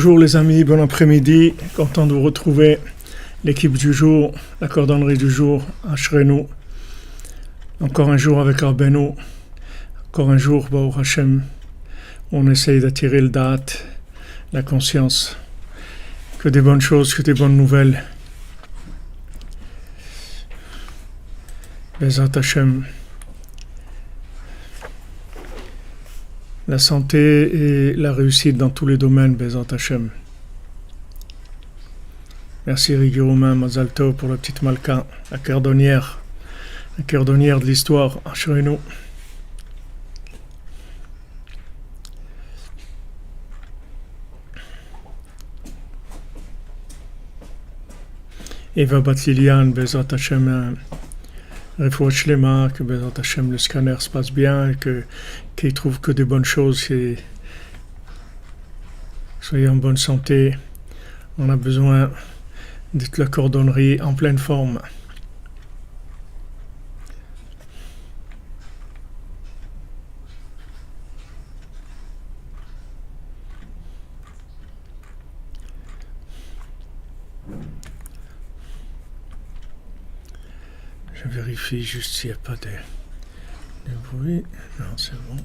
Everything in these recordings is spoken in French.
Bonjour les amis, bon après-midi, content de vous retrouver. L'équipe du jour, la cordonnerie du jour, Ashrenu. Encore un jour avec Rabbeinu, encore un jour, Baruch Hashem, on essaye d'attirer le date, la conscience, que des bonnes choses, que des bonnes nouvelles. Bezat Hashem. La santé et la réussite dans tous les domaines, Bezat Hashem. Merci Rigi Romain, Mazal Tov pour la petite Malka, la cordonnière de l'histoire, Ashrenu. Eva Bat Liliane, Bezat Hashem, Refoua Shlema, que Bezat Hashem le scanner se passe bien, qu'il trouve que des bonnes choses, et soyez en bonne santé. On a besoin de la cordonnerie en pleine forme. Je vérifie juste s'il n'y a pas de bruit. Non, c'est bon.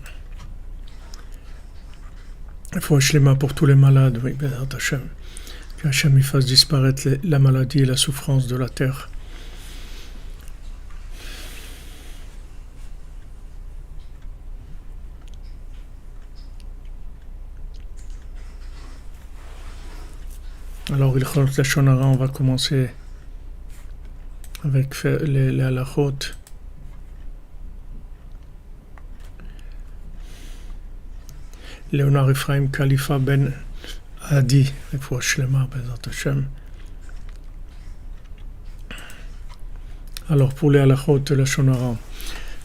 Il faut Shlema pour tous les malades, oui, Bezat Hashem. Que Hashem fasse disparaître la maladie et la souffrance de la terre. Alors, Ilchot Lashon Hara, on va commencer avec les halachot. Léonard Ephraim Khalifa Ben Adi, Refoua Shlema, Bezat Hashem. Alors pour les halachot de Lashon Hara,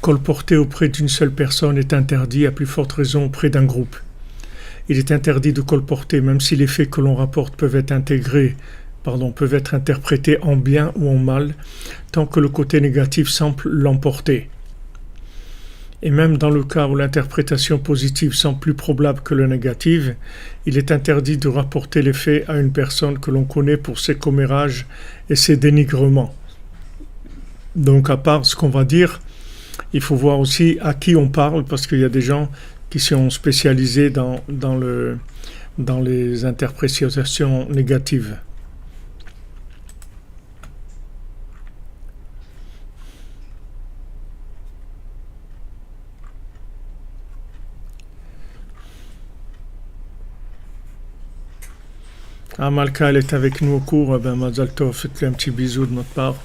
colporter auprès d'une seule personne est interdit, à plus forte raison auprès d'un groupe. Il est interdit de colporter, même si les faits que l'on rapporte peuvent être interprétés en bien ou en mal, tant que le côté négatif semble l'emporter. Et même dans le cas où l'interprétation positive semble plus probable que le négatif, il est interdit de rapporter les faits à une personne que l'on connaît pour ses commérages et ses dénigrements. Donc à part ce qu'on va dire, il faut voir aussi à qui on parle, parce qu'il y a des gens qui sont spécialisés dans les interprétations négatives. Malka, elle est avec nous au cours. Mazal Tov, faites-lui un petit bisou de notre part.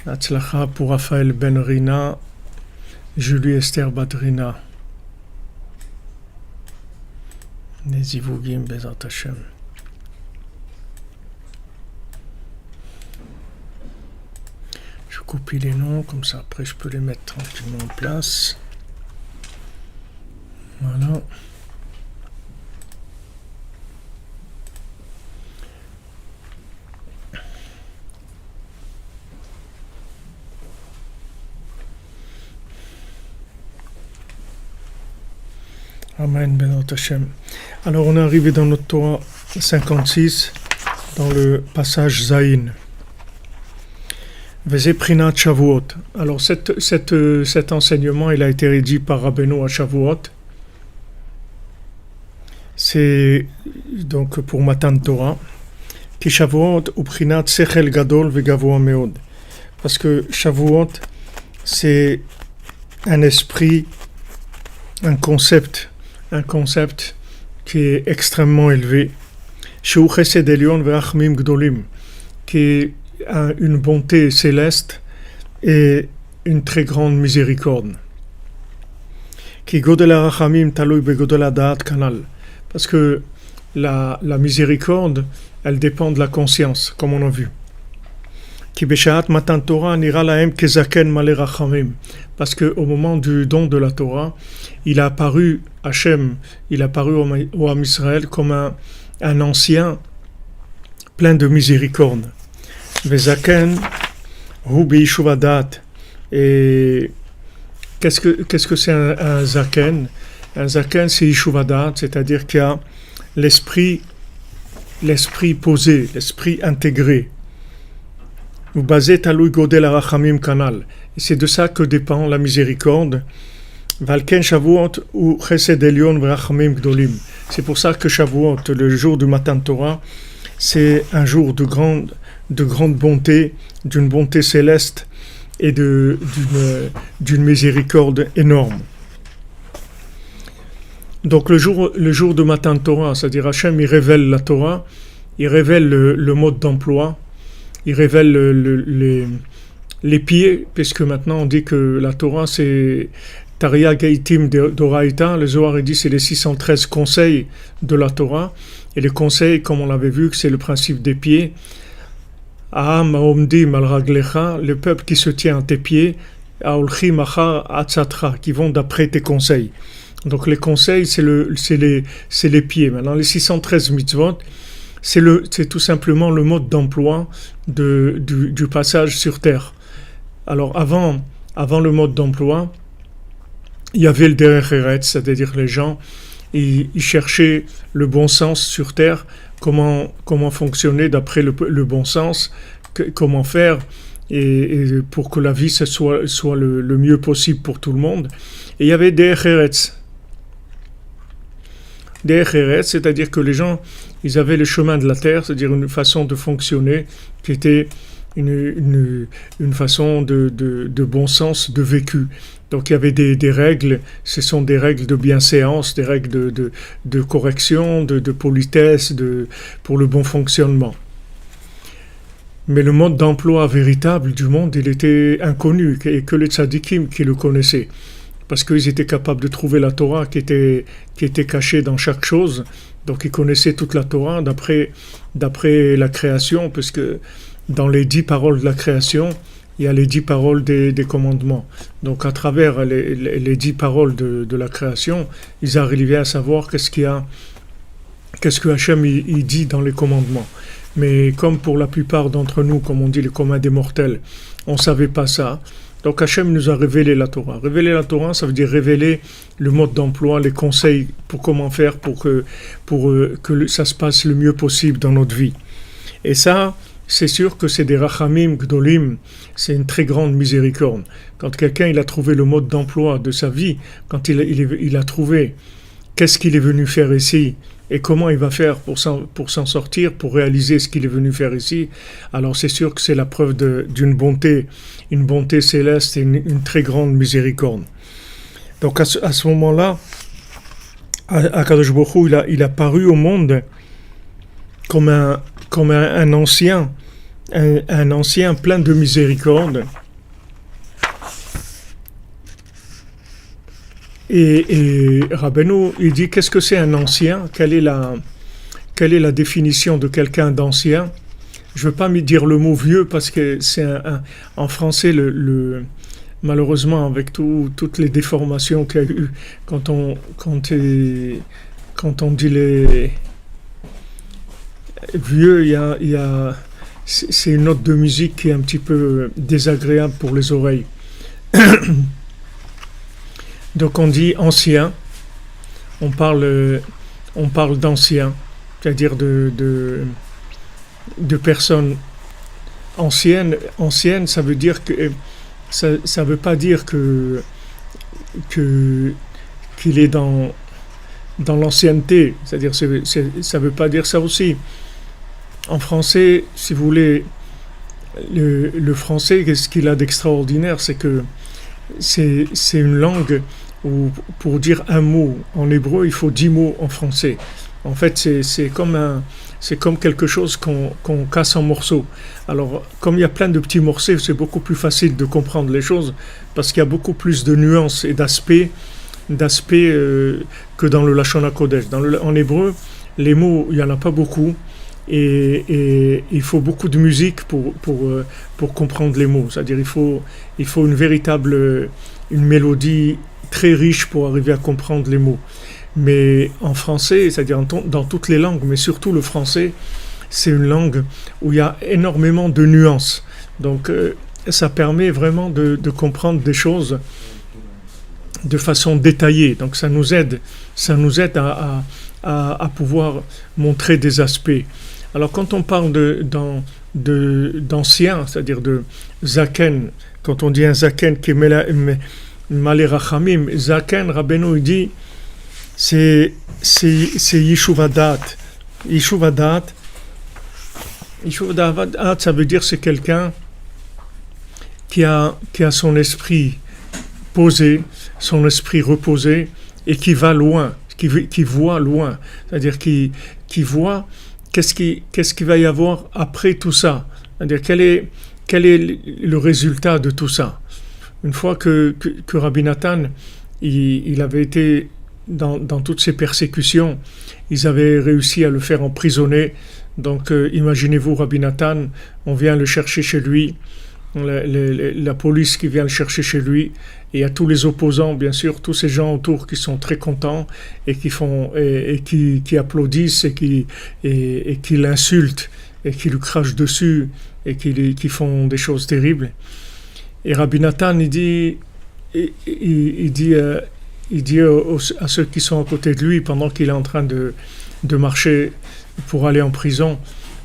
Hatzlacha pour Raphaël Ben Rina, Julie Esther Badrina. Nezivugim Bezat Hashem. Je copie les noms, comme ça après je peux les mettre tranquillement en place. Voilà. Amen, Bezat Hashem. Alors on est arrivé dans notre Torah 56, dans le passage Zayin. Vezé Prinat Shavuot. Alors cet enseignement, il a été rédigé par Rabbeinu à Shavuot. C'est donc pour Matan Torah. Ki Shavuot ou Prinat Sechel Gadol Vegavoa Meod. Parce que Shavuot, c'est un esprit, un concept qui est extrêmement élevé, qui a une bonté céleste et une très grande miséricorde. Parce que la miséricorde, elle dépend de la conscience, comme on a vu. Parce qu'au moment du don de la Torah, il a apparu Hachem, il a apparu au Ham Israël comme un ancien plein de miséricorde. Vezaken hu be'ishuv hadat. Et qu'est-ce que c'est un zaken? Un zaken, c'est Yishuvadat, c'est-à-dire qu'il y a l'esprit, l'esprit posé, l'esprit intégré. Vous basez Taloui Godel Arachamim Kanal. Et c'est de ça que dépend la miséricorde. Valken Shavuot ou Chesed Elyon Vrachamim Gdolim. C'est pour ça que Shavuot, le jour du Matan Torah, c'est un jour de grande bonté, d'une bonté céleste et d'une miséricorde énorme. Donc le jour de Matan Torah, c'est-à-dire Hachem, il révèle la Torah, il révèle le mode d'emploi, il révèle les pieds, puisque maintenant on dit que la Torah c'est Taria Gaitim d'Oraïta, le Zohar dit c'est les 613 conseils de la Torah, et les conseils, comme on l'avait vu, c'est le principe des pieds. Aham Omdim al Raglecha, le peuple qui se tient à tes pieds, Aolchi Machar Atzatra, qui vont d'après tes conseils. Donc les conseils, c'est les pieds. Maintenant, les 613 mitzvot, c'est tout simplement le mode d'emploi du passage sur terre. Alors avant le mode d'emploi, il y avait le derech eretz, c'est-à-dire les gens, ils cherchaient le bon sens sur terre, comment fonctionner d'après le bon sens, comment faire et pour que la vie soit le mieux possible pour tout le monde. Et il y avait derech eretz. Derech eretz, c'est-à-dire que les gens, ils avaient le chemin de la terre, c'est-à-dire une façon de fonctionner qui était une façon de bon sens, de vécu. Donc il y avait des règles, ce sont des règles de bienséance, des règles de correction, de politesse, pour le bon fonctionnement. Mais le mode d'emploi véritable du monde, il était inconnu, et que les tzadikim qui le connaissaient. Parce qu'ils étaient capables de trouver la Torah qui était cachée dans chaque chose. Donc ils connaissaient toute la Torah d'après la création, puisque dans les 10 paroles de la création, il y a les 10 paroles des commandements. Donc à travers les 10 paroles de la création, ils arrivaient à savoir qu'est-ce que Hachem il dit dans les commandements. Mais comme pour la plupart d'entre nous, comme on dit les communs des mortels, on ne savait pas ça. Donc Hachem nous a révélé la Torah. Révéler la Torah, ça veut dire révéler le mode d'emploi, les conseils pour comment faire pour que ça se passe le mieux possible dans notre vie. Et ça, c'est sûr que c'est des rachamim gdolim, c'est une très grande miséricorde. Quand quelqu'un il a trouvé le mode d'emploi de sa vie, quand il a trouvé qu'est-ce qu'il est venu faire ici et comment il va faire pour s'en sortir, pour réaliser ce qu'il est venu faire ici, alors c'est sûr que c'est la preuve d'une bonté, une bonté céleste et une très grande miséricorde. Donc à ce moment-là, Akadosh Baruch Hu, il a paru au monde comme un ancien plein de miséricorde. Et Rabbeinu, il dit qu'est-ce que c'est un ancien? Quelle est la définition de quelqu'un d'ancien? Je ne veux pas me dire le mot vieux parce que c'est en français malheureusement avec toutes les déformations qu'il y a eu quand on dit les vieux, il y a c'est une note de musique qui est un petit peu désagréable pour les oreilles. Donc on dit ancien, on parle d'ancien, c'est-à-dire de personnes anciennes. Ancienne, ça veut dire que ça veut pas dire qu'il est dans l'ancienneté, c'est-à-dire ça veut pas dire ça aussi. En français, si vous voulez, le français, qu'est-ce qu'il a d'extraordinaire, c'est que c'est une langue où pour dire un mot en hébreu, il faut 10 mots en français. En fait, c'est comme quelque chose qu'on casse en morceaux. Alors, comme il y a plein de petits morceaux, c'est beaucoup plus facile de comprendre les choses parce qu'il y a beaucoup plus de nuances et d'aspects que dans le Lashon HaKodesh. En hébreu, les mots, il n'y en a pas beaucoup. Et il faut beaucoup de musique pour comprendre les mots. C'est-à-dire il faut une mélodie très riche pour arriver à comprendre les mots. Mais en français, c'est-à-dire dans toutes les langues, mais surtout le français, c'est une langue où il y a énormément de nuances. Donc ça permet vraiment de comprendre des choses de façon détaillée. Donc ça nous aide à pouvoir montrer des aspects. Alors quand on parle d'ancien, c'est-à-dire de zaken, quand on dit un zaken qui est malé rachamim, zaken, Rabbeinu il dit c'est yishuvadat. Yishuvadat, ça veut dire c'est quelqu'un qui a son esprit posé, son esprit reposé et qui va loin, qui voit loin, c'est-à-dire qui voit qu'est-ce qu'il va y avoir après tout ça, c'est-à-dire quel est le résultat de tout ça. Une fois que Rabbi Nathan il avait été dans toutes ces persécutions, ils avaient réussi à le faire emprisonner. Donc imaginez-vous Rabbi Nathan, on vient le chercher chez lui, la police qui vient le chercher chez lui, et il y a tous les opposants, bien sûr, tous ces gens autour qui sont très contents et qui applaudissent et qui l'insultent et qui lui crachent dessus et qui font des choses terribles. Et Rabbi Nathan il dit à ceux qui sont à côté de lui pendant qu'il est en train de marcher pour aller en prison,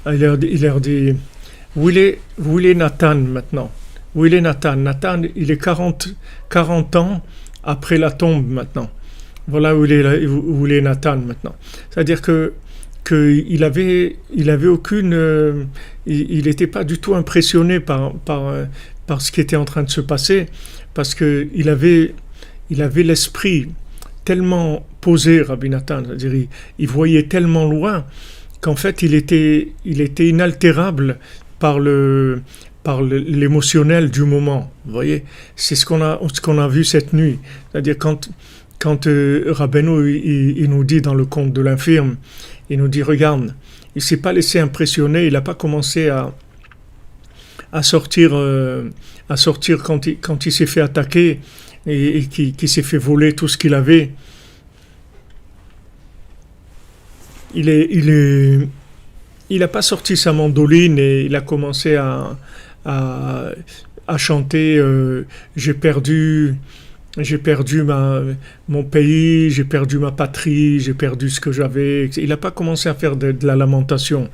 il leur dit où il est Nathan maintenant? Où il est Nathan? Nathan, il est 40 ans après la tombe maintenant. Voilà où il est Nathan maintenant. C'est-à-dire qu'il avait aucune, il n'était pas du tout impressionné par ce qui était en train de se passer, parce que il avait l'esprit tellement posé, Rabbi Nathan, c'est-à-dire il voyait tellement loin qu'en fait il était inaltérable par l'émotionnel du moment. Vous voyez, c'est ce qu'on a vu cette nuit. C'est-à-dire quand Rabbeinu il nous dit dans le conte de l'infirme, il nous dit regarde, il s'est pas laissé impressionner, il n'a pas commencé à sortir quand il s'est fait attaquer et qui s'est fait voler tout ce qu'il avait. Il n'a pas sorti sa mandoline et il a commencé à chanter j'ai perdu mon pays, j'ai perdu ma patrie, j'ai perdu ce que j'avais. Il n'a pas commencé à faire de la lamentation.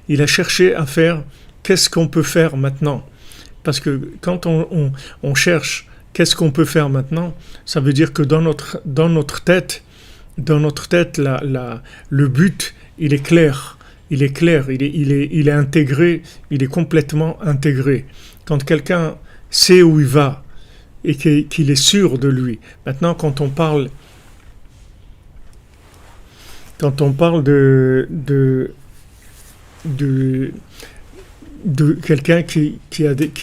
Il a cherché à faire qu'est-ce qu'on peut faire maintenant. Parce que quand on cherche qu'est-ce qu'on peut faire maintenant, ça veut dire que dans notre tête, le but, il est clair. Il est intégré, il est complètement intégré. Quand quelqu'un sait où il va et qu'il est sûr de lui. Maintenant, quand on parle de quelqu'un qui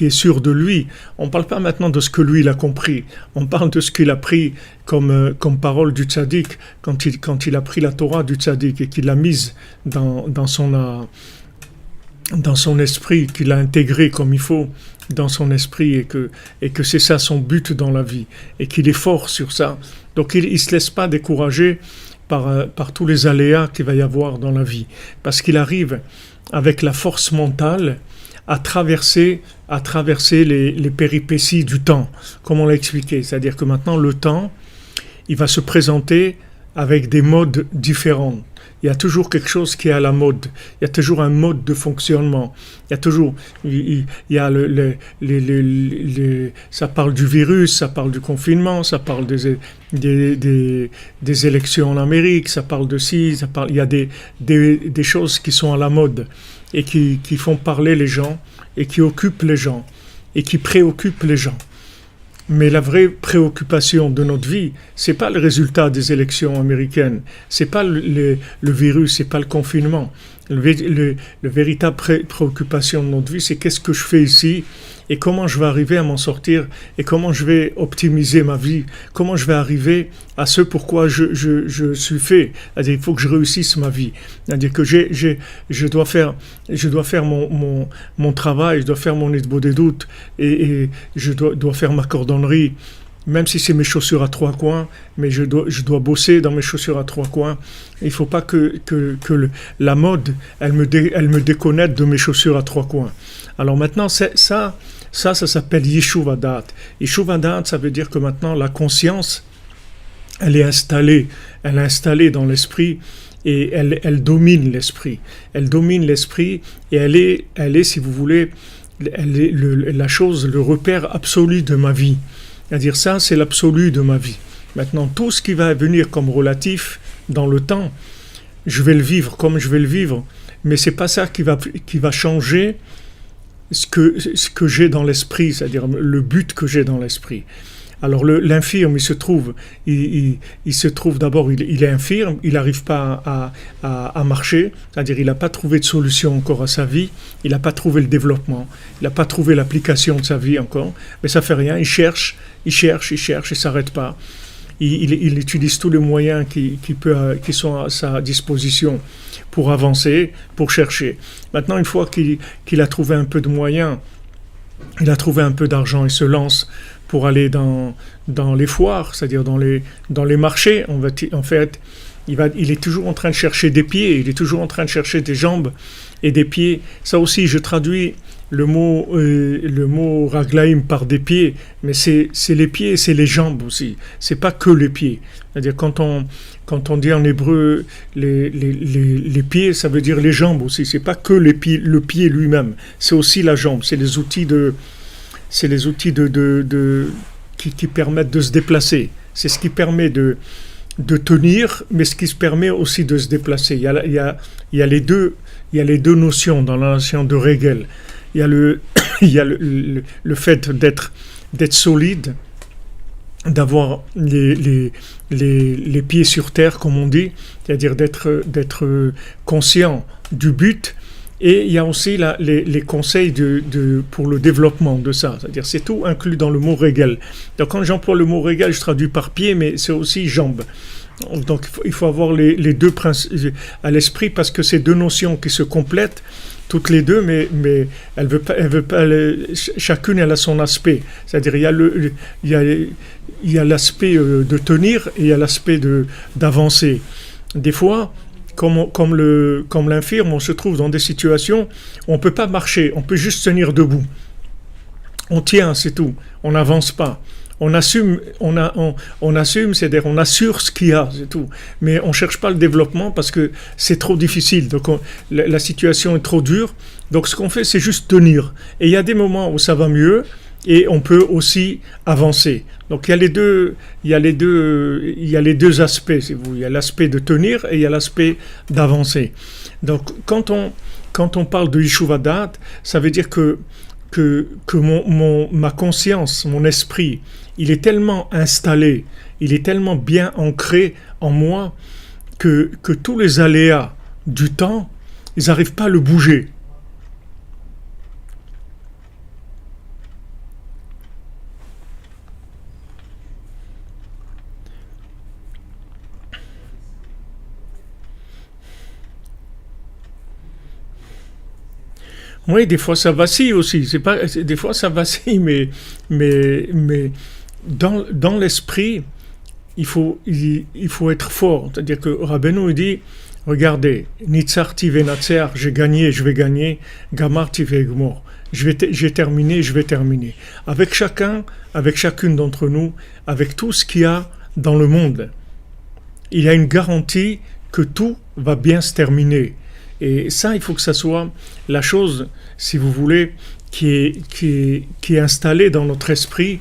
est sûr de lui, on ne parle pas maintenant de ce que lui il a compris, on parle de ce qu'il a pris comme parole du tzaddik quand il a pris la Torah du tzaddik et qu'il l'a mise dans son esprit, qu'il l'a intégré comme il faut dans son esprit et que c'est ça son but dans la vie et qu'il est fort sur ça. Donc il ne se laisse pas décourager par tous les aléas qu'il va y avoir dans la vie, parce qu'il arrive avec la force mentale à traverser les péripéties du temps, comme on l'a expliqué. C'est-à-dire que maintenant, le temps, il va se présenter avec des modes différents. Il y a toujours quelque chose qui est à la mode. Il y a toujours un mode de fonctionnement. Il y a ça parle du virus, ça parle du confinement, ça parle des élections en Amérique, ça parle de ci, il y a des choses qui sont à la mode et qui font parler les gens et qui occupent les gens et qui préoccupent les gens. Mais la vraie préoccupation de notre vie, c'est pas le résultat des élections américaines, c'est pas le virus, c'est pas le confinement. Le véritable préoccupation de notre vie, c'est qu'est-ce que je fais ici et comment je vais arriver à m'en sortir et comment je vais optimiser ma vie, comment je vais arriver à ce pourquoi je suis fait. C'est-à-dire, il faut que je réussisse ma vie. C'est-à-dire que je dois faire mon travail, je dois faire mon hitbodedut et je dois faire ma cordonnerie. Même si c'est mes chaussures à trois coins, mais je dois bosser dans mes chaussures à trois coins. Il ne faut pas que la mode, elle me déconnecte de mes chaussures à trois coins. Alors maintenant, ça s'appelle Yeshuv Hadat. Yeshuv Hadat, ça veut dire que maintenant, la conscience, elle est installée dans l'esprit et elle domine l'esprit. Elle domine l'esprit et elle est, si vous voulez, elle est la chose, le repère absolu de ma vie. C'est-à-dire ça, c'est l'absolu de ma vie. Maintenant, tout ce qui va venir comme relatif dans le temps, je vais le vivre comme je vais le vivre, mais c'est pas ça qui va changer ce que j'ai dans l'esprit, c'est-à-dire le but que j'ai dans l'esprit. Alors l'infirme, il se trouve d'abord, il est infirme, il n'arrive pas à marcher, c'est-à-dire il n'a pas trouvé de solution encore à sa vie, il n'a pas trouvé le développement, il n'a pas trouvé l'application de sa vie encore, mais ça fait rien, il cherche, il s'arrête pas. Il utilise tous les moyens qui sont à sa disposition pour avancer, pour chercher. Maintenant, une fois qu'il a trouvé un peu de moyens, il a trouvé un peu d'argent, il se lance pour aller dans les foires, c'est-à-dire dans les marchés. En fait, il est toujours en train de chercher des pieds, il est toujours en train de chercher des jambes et des pieds. Ça aussi, je traduis le mot raglaim par des pieds, mais c'est les pieds et c'est les jambes aussi. C'est pas que les pieds. C'est-à-dire quand on dit en hébreu les pieds, ça veut dire les jambes aussi. C'est pas que les pieds, le pied lui-même. C'est aussi la jambe. C'est les outils qui permettent de se déplacer. C'est ce qui permet de tenir, mais ce qui se permet aussi de se déplacer. Il y a les deux notions dans la notion de régel. Il y a le fait d'être solide, d'avoir les pieds sur terre, comme on dit, c'est-à-dire d'être conscient du but. Et il y a aussi les conseils pour le développement de ça. C'est-à-dire c'est tout inclus dans le mot régel. Donc quand j'emploie le mot régel, je traduis par pied, mais c'est aussi jambes. Donc il faut avoir les deux principes à l'esprit parce que c'est deux notions qui se complètent toutes les deux, mais elle veut pas chacune elle a son aspect. C'est-à-dire il y a l'aspect de tenir et il y a l'aspect d'avancer. Des fois, comme l'infirme, on se trouve dans des situations où on ne peut pas marcher, on peut juste tenir debout. On tient, c'est tout. On n'avance pas. On assume, c'est-à-dire on assure ce qu'il y a, c'est tout. Mais on ne cherche pas le développement parce que c'est trop difficile. Donc la situation est trop dure. Donc ce qu'on fait, c'est juste tenir. Et il y a des moments où ça va mieux et on peut aussi avancer. Donc il y a les deux aspects, si vous. Il y a l'aspect de tenir et il y a l'aspect d'avancer. Donc quand on parle de Yeshuva Da'at, ça veut dire que ma conscience, mon esprit, il est tellement installé, il est tellement bien ancré en moi que tous les aléas du temps, ils n'arrivent pas à le bouger. Oui, des fois ça vacille aussi. Des fois ça vacille, mais dans l'esprit, il faut être fort. C'est-à-dire que Rabbeinu dit, regardez, Nitzarti venatser, j'ai gagné, je vais gagner, Gamarti ve'egmor, j'ai terminé, je vais terminer. Avec chacune d'entre nous, avec tout ce qu'il y a dans le monde, il y a une garantie que tout va bien se terminer. Et ça, il faut que ça soit la chose, si vous voulez, qui est installée dans notre esprit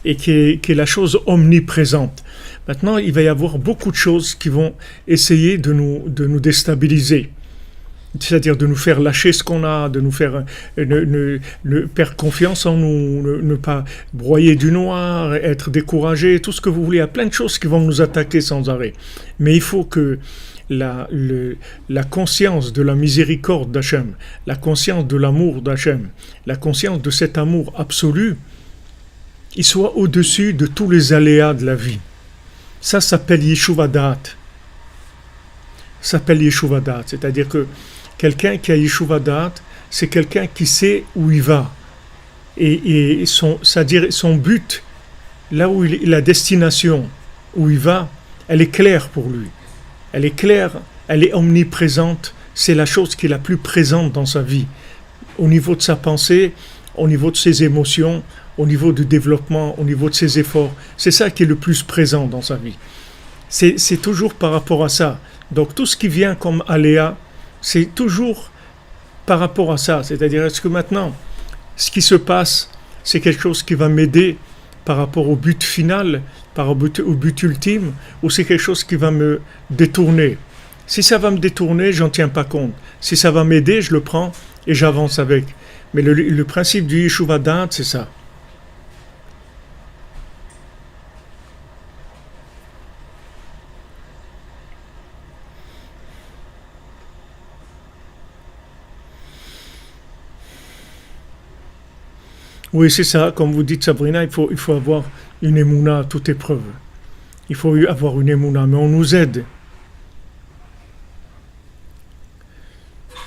et qui est la chose omniprésente. Maintenant, il va y avoir beaucoup de choses qui vont essayer de nous déstabiliser. C'est-à-dire de nous faire lâcher ce qu'on a, de nous faire perdre confiance en nous, ne pas broyer du noir, être découragé, tout ce que vous voulez. Il y a plein de choses qui vont nous attaquer sans arrêt. Mais il faut que la conscience de la miséricorde d'Hachem, la conscience de l'amour d'Hachem, la conscience de cet amour absolu, il soit au-dessus de tous les aléas de la vie. Ça s'appelle Yeshuva Da'at. C'est-à-dire que quelqu'un qui a Yeshuva Da'at, c'est quelqu'un qui sait où il va. Et c'est-à-dire son but, là où la destination où il va, elle est claire pour lui. Elle est claire, elle est omniprésente, c'est la chose qui est la plus présente dans sa vie. Au niveau de sa pensée, au niveau de ses émotions, au niveau du développement, au niveau de ses efforts, c'est ça qui est le plus présent dans sa vie. c'est toujours par rapport à ça. Donc tout ce qui vient comme aléa, c'est toujours par rapport à ça. C'est-à-dire, est-ce que maintenant, ce qui se passe, c'est quelque chose qui va m'aider par rapport au but final, au but ultime, ou c'est quelque chose qui va me détourner. Si ça va me détourner, j'en tiens pas compte. Si ça va m'aider, je le prends et j'avance avec. Mais le principe du Yeshuva Da'at, c'est ça. Oui, c'est ça. Comme vous dites, Sabrina, il faut avoir une émouna à toute épreuve. Il faut avoir une émouna, mais on nous aide.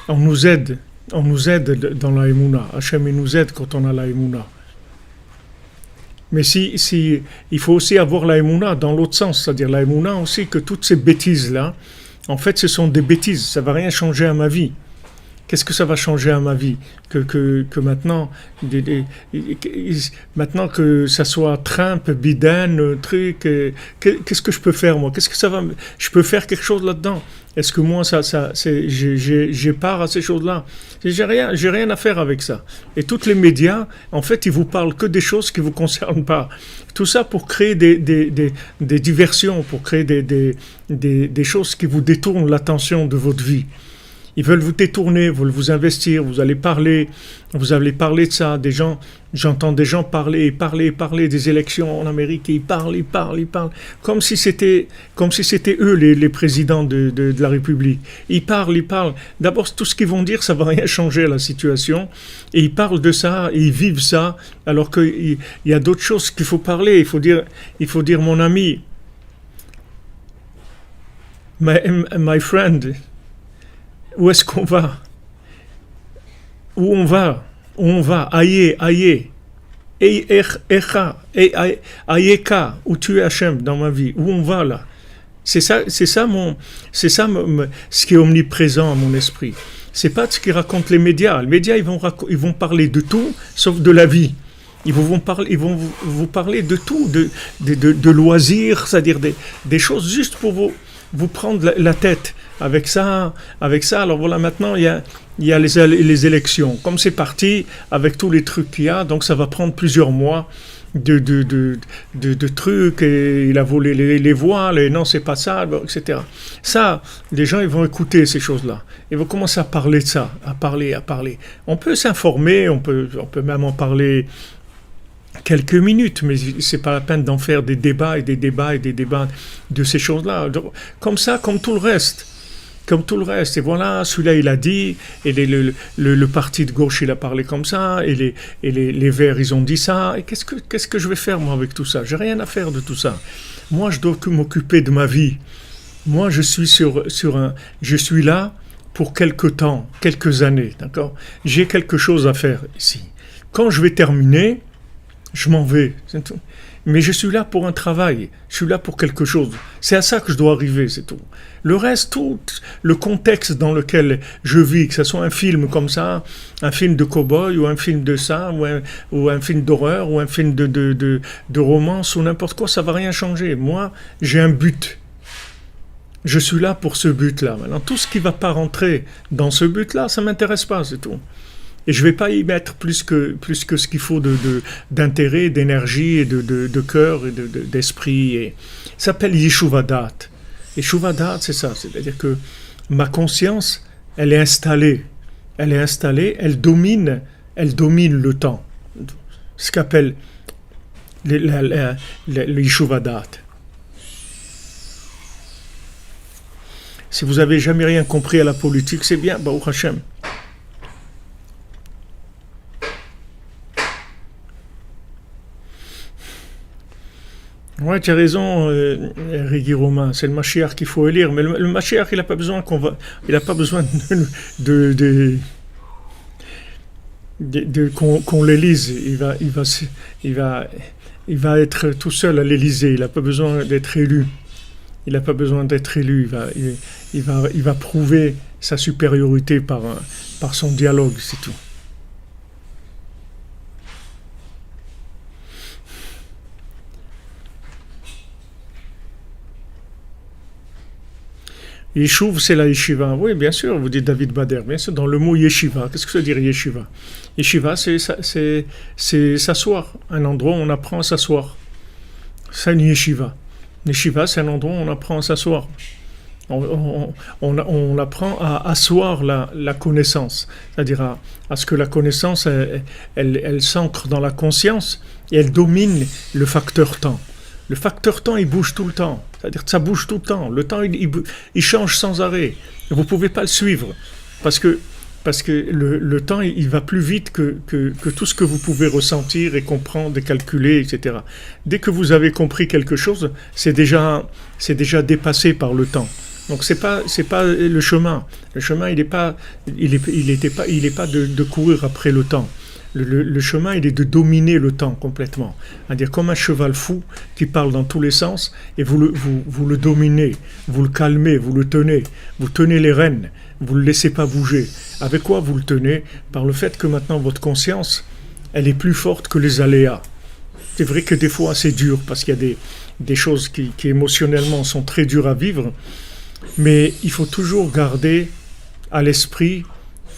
On nous aide. On nous aide dans la émouna. Hachem, il nous aide quand on a la émouna. Mais il faut aussi avoir la émouna dans l'autre sens. C'est-à-dire la émouna aussi que toutes ces bêtises-là, en fait, ce sont des bêtises. Ça ne va rien changer à ma vie. Qu'est-ce que ça va changer à ma vie que maintenant, maintenant que ça soit Trump, Biden, truc, qu'est-ce que je peux faire moi? Qu'est-ce que ça va? Je peux faire quelque chose là-dedans? Est-ce que moi j'ai part à ces choses-là? J'ai rien à faire avec ça. Et tous les médias, en fait, ils vous parlent que des choses qui vous concernent pas. Tout ça pour créer des diversions, pour créer des choses qui vous détournent l'attention de votre vie. Ils veulent vous détourner, veulent vous investir, vous allez parler de ça, des gens, j'entends des gens parler des élections en Amérique, et ils parlent, comme si c'était eux les présidents de la République. Ils parlent. D'abord, tout ce qu'ils vont dire, ça va rien changer à la situation, et ils parlent de ça, et ils vivent ça, alors qu'il y a d'autres choses qu'il faut parler, il faut dire mon ami, my friend, où est-ce qu'on va? Où on va? Aïe. Aïeka, où tu es Hachem dans ma vie? Où on va là? C'est ça ce qui est omniprésent à mon esprit. C'est pas ce qu'ils racontent les médias. Les médias, ils vont parler de tout, sauf de la vie. Ils vont vous parler de tout, de loisirs, c'est-à-dire des choses juste pour vous prendre la tête. Avec ça, alors voilà, maintenant il y a les élections. Comme c'est parti, avec tous les trucs qu'il y a, donc ça va prendre plusieurs mois de trucs, et il a volé les voiles, et non, c'est pas ça, etc. Ça, les gens, ils vont écouter ces choses-là. Ils vont commencer à parler de ça, à parler. On peut s'informer, on peut même en parler quelques minutes, mais c'est pas la peine d'en faire des débats de ces choses-là. Comme ça, comme tout le reste. Et voilà, celui-là il a dit, et le parti de gauche il a parlé comme ça, et les Verts ils ont dit ça, et qu'est-ce que je vais faire moi avec tout ça? J'ai rien à faire de tout ça. Moi je dois m'occuper de ma vie. Moi je suis je suis là pour quelque temps, quelques années, d'accord? J'ai quelque chose à faire ici. Quand je vais terminer, je m'en vais, c'est tout. Mais je suis là pour un travail, je suis là pour quelque chose. C'est à ça que je dois arriver, c'est tout. Le reste, tout le contexte dans lequel je vis, que ce soit un film comme ça, un film de cow-boy, ou un film de ça, ou un film d'horreur, ou un film de romance, ou n'importe quoi, ça va rien changer. Moi, j'ai un but. Je suis là pour ce but-là. Maintenant, tout ce qui ne va pas rentrer dans ce but-là, ça ne m'intéresse pas, c'est tout. Et je ne vais pas y mettre plus que ce qu'il faut d'intérêt, d'énergie, et de cœur, et d'esprit. Et ça s'appelle Yeshuva Da'at. Yeshuva Da'at, c'est ça. C'est-à-dire que ma conscience, elle est installée. Elle domine le temps. Ce qu'appelle le Yeshuva Da'at. Si vous n'avez jamais rien compris à la politique, c'est bien, Baruch Hashem. Ouais, tu as raison, Régis Romain, c'est le Mashiach qu'il faut élire, mais le Mashiach, il n'a pas besoin qu'on l'élise. Il va être tout seul à l'Élysée. Il n'a pas besoin d'être élu. Il va prouver sa supériorité par son dialogue, c'est tout. Yeshuv, c'est la yeshiva. Oui, bien sûr, vous dites David Bader. Bien sûr, dans le mot yeshiva, qu'est-ce que ça veut dire yeshiva? Yeshiva, c'est s'asseoir. Un endroit où on apprend à s'asseoir. C'est une yeshiva. Yeshiva, c'est un endroit où on apprend à s'asseoir. On apprend à asseoir la connaissance, c'est-à-dire à ce que la connaissance, elle s'ancre dans la conscience et elle domine le facteur temps. Le facteur temps, il bouge tout le temps, c'est-à-dire que ça bouge tout le temps. Le temps, il change sans arrêt. Vous ne pouvez pas le suivre parce que le temps, il va plus vite que tout ce que vous pouvez ressentir et comprendre et calculer, etc. Dès que vous avez compris quelque chose, c'est déjà dépassé par le temps. Donc c'est pas le chemin. Le chemin, il est pas de courir après le temps. Le chemin, il est de dominer le temps complètement. C'est-à-dire comme un cheval fou qui parle dans tous les sens et vous le dominez, vous le calmez, vous tenez les rênes, vous le laissez pas bouger. Avec quoi vous le tenez? Par le fait que maintenant votre conscience, elle est plus forte que les aléas. C'est vrai que des fois c'est dur parce qu'il y a des choses qui émotionnellement sont très dures à vivre. Mais il faut toujours garder à l'esprit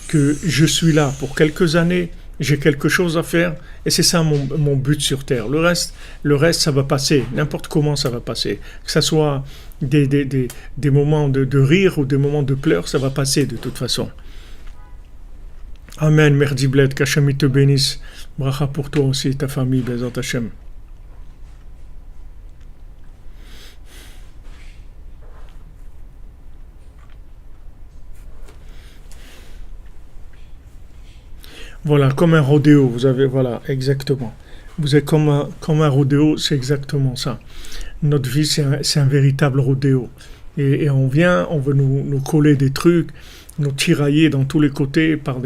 que je suis là pour quelques années, j'ai quelque chose à faire, et c'est ça mon but sur Terre. Le reste, ça va passer, n'importe comment ça va passer. Que ce soit des moments de rire ou des moments de pleurs, ça va passer de toute façon. Amen, merci Bled, qu'Hachem te bénisse. Bracha pour toi aussi, ta famille, Bezat Hachem. Voilà, comme un rodéo, vous avez, voilà, exactement. Vous êtes comme un rodéo, c'est exactement ça. Notre vie, c'est un véritable rodéo. Et on veut nous coller des trucs, nous tirailler dans tous les côtés par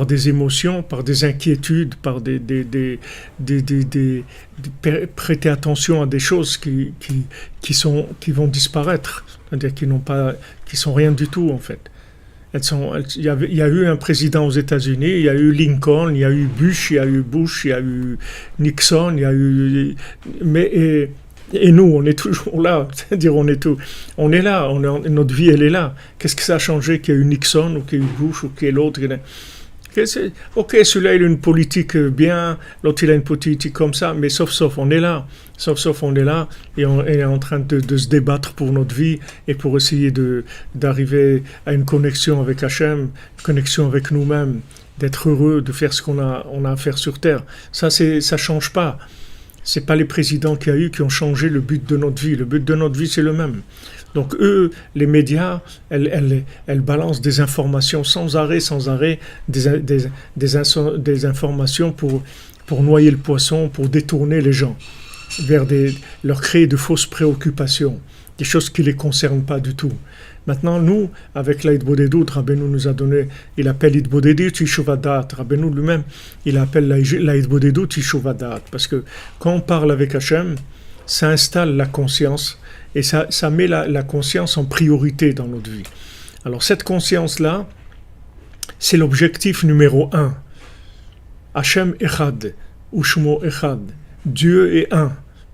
des émotions, par des inquiétudes, par prêter attention à des choses qui vont disparaître, c'est-à-dire qui sont rien du tout en fait. Il y a eu un président aux États-Unis, il y a eu Lincoln, il y a eu Bush, il y a eu Nixon, il y a eu, et nous, on est toujours là, c'est-à-dire on est là, notre vie elle est là. Qu'est-ce que ça a changé qu'il y ait eu Nixon ou qu'il y ait eu Bush ou qu'il y ait l'autre? Ok, celui-là il a une politique bien, l'autre il a une politique comme ça, mais sauf on est là. Sauf on est là et on est en train de se débattre pour notre vie et pour essayer d'arriver à une connexion avec Hachem, connexion avec nous-mêmes, d'être heureux, de faire ce qu'on a à faire sur Terre. Ça change pas. C'est pas les présidents qu'il y a eu qui ont changé le but de notre vie. Le but de notre vie, c'est le même. Donc eux, les médias, elles balancent des informations sans arrêt, des informations pour noyer le poisson, pour détourner les gens leur créer de fausses préoccupations, des choses qui ne les concernent pas du tout. Maintenant, nous, avec l'Aïd-Bodedut, Rabbeinu nous a donné, il appelle l'Aïd-Bodedut Yeshuvadat. Rabbeinu lui-même, il appelle l'Aïd-Bodedut Yeshuvadat. Parce que quand on parle avec Hachem, ça installe la conscience et ça met la conscience en priorité dans notre vie. Alors cette conscience-là, c'est l'objectif numéro 1. Hachem Echad, Ushmo Echad. Dieu est un,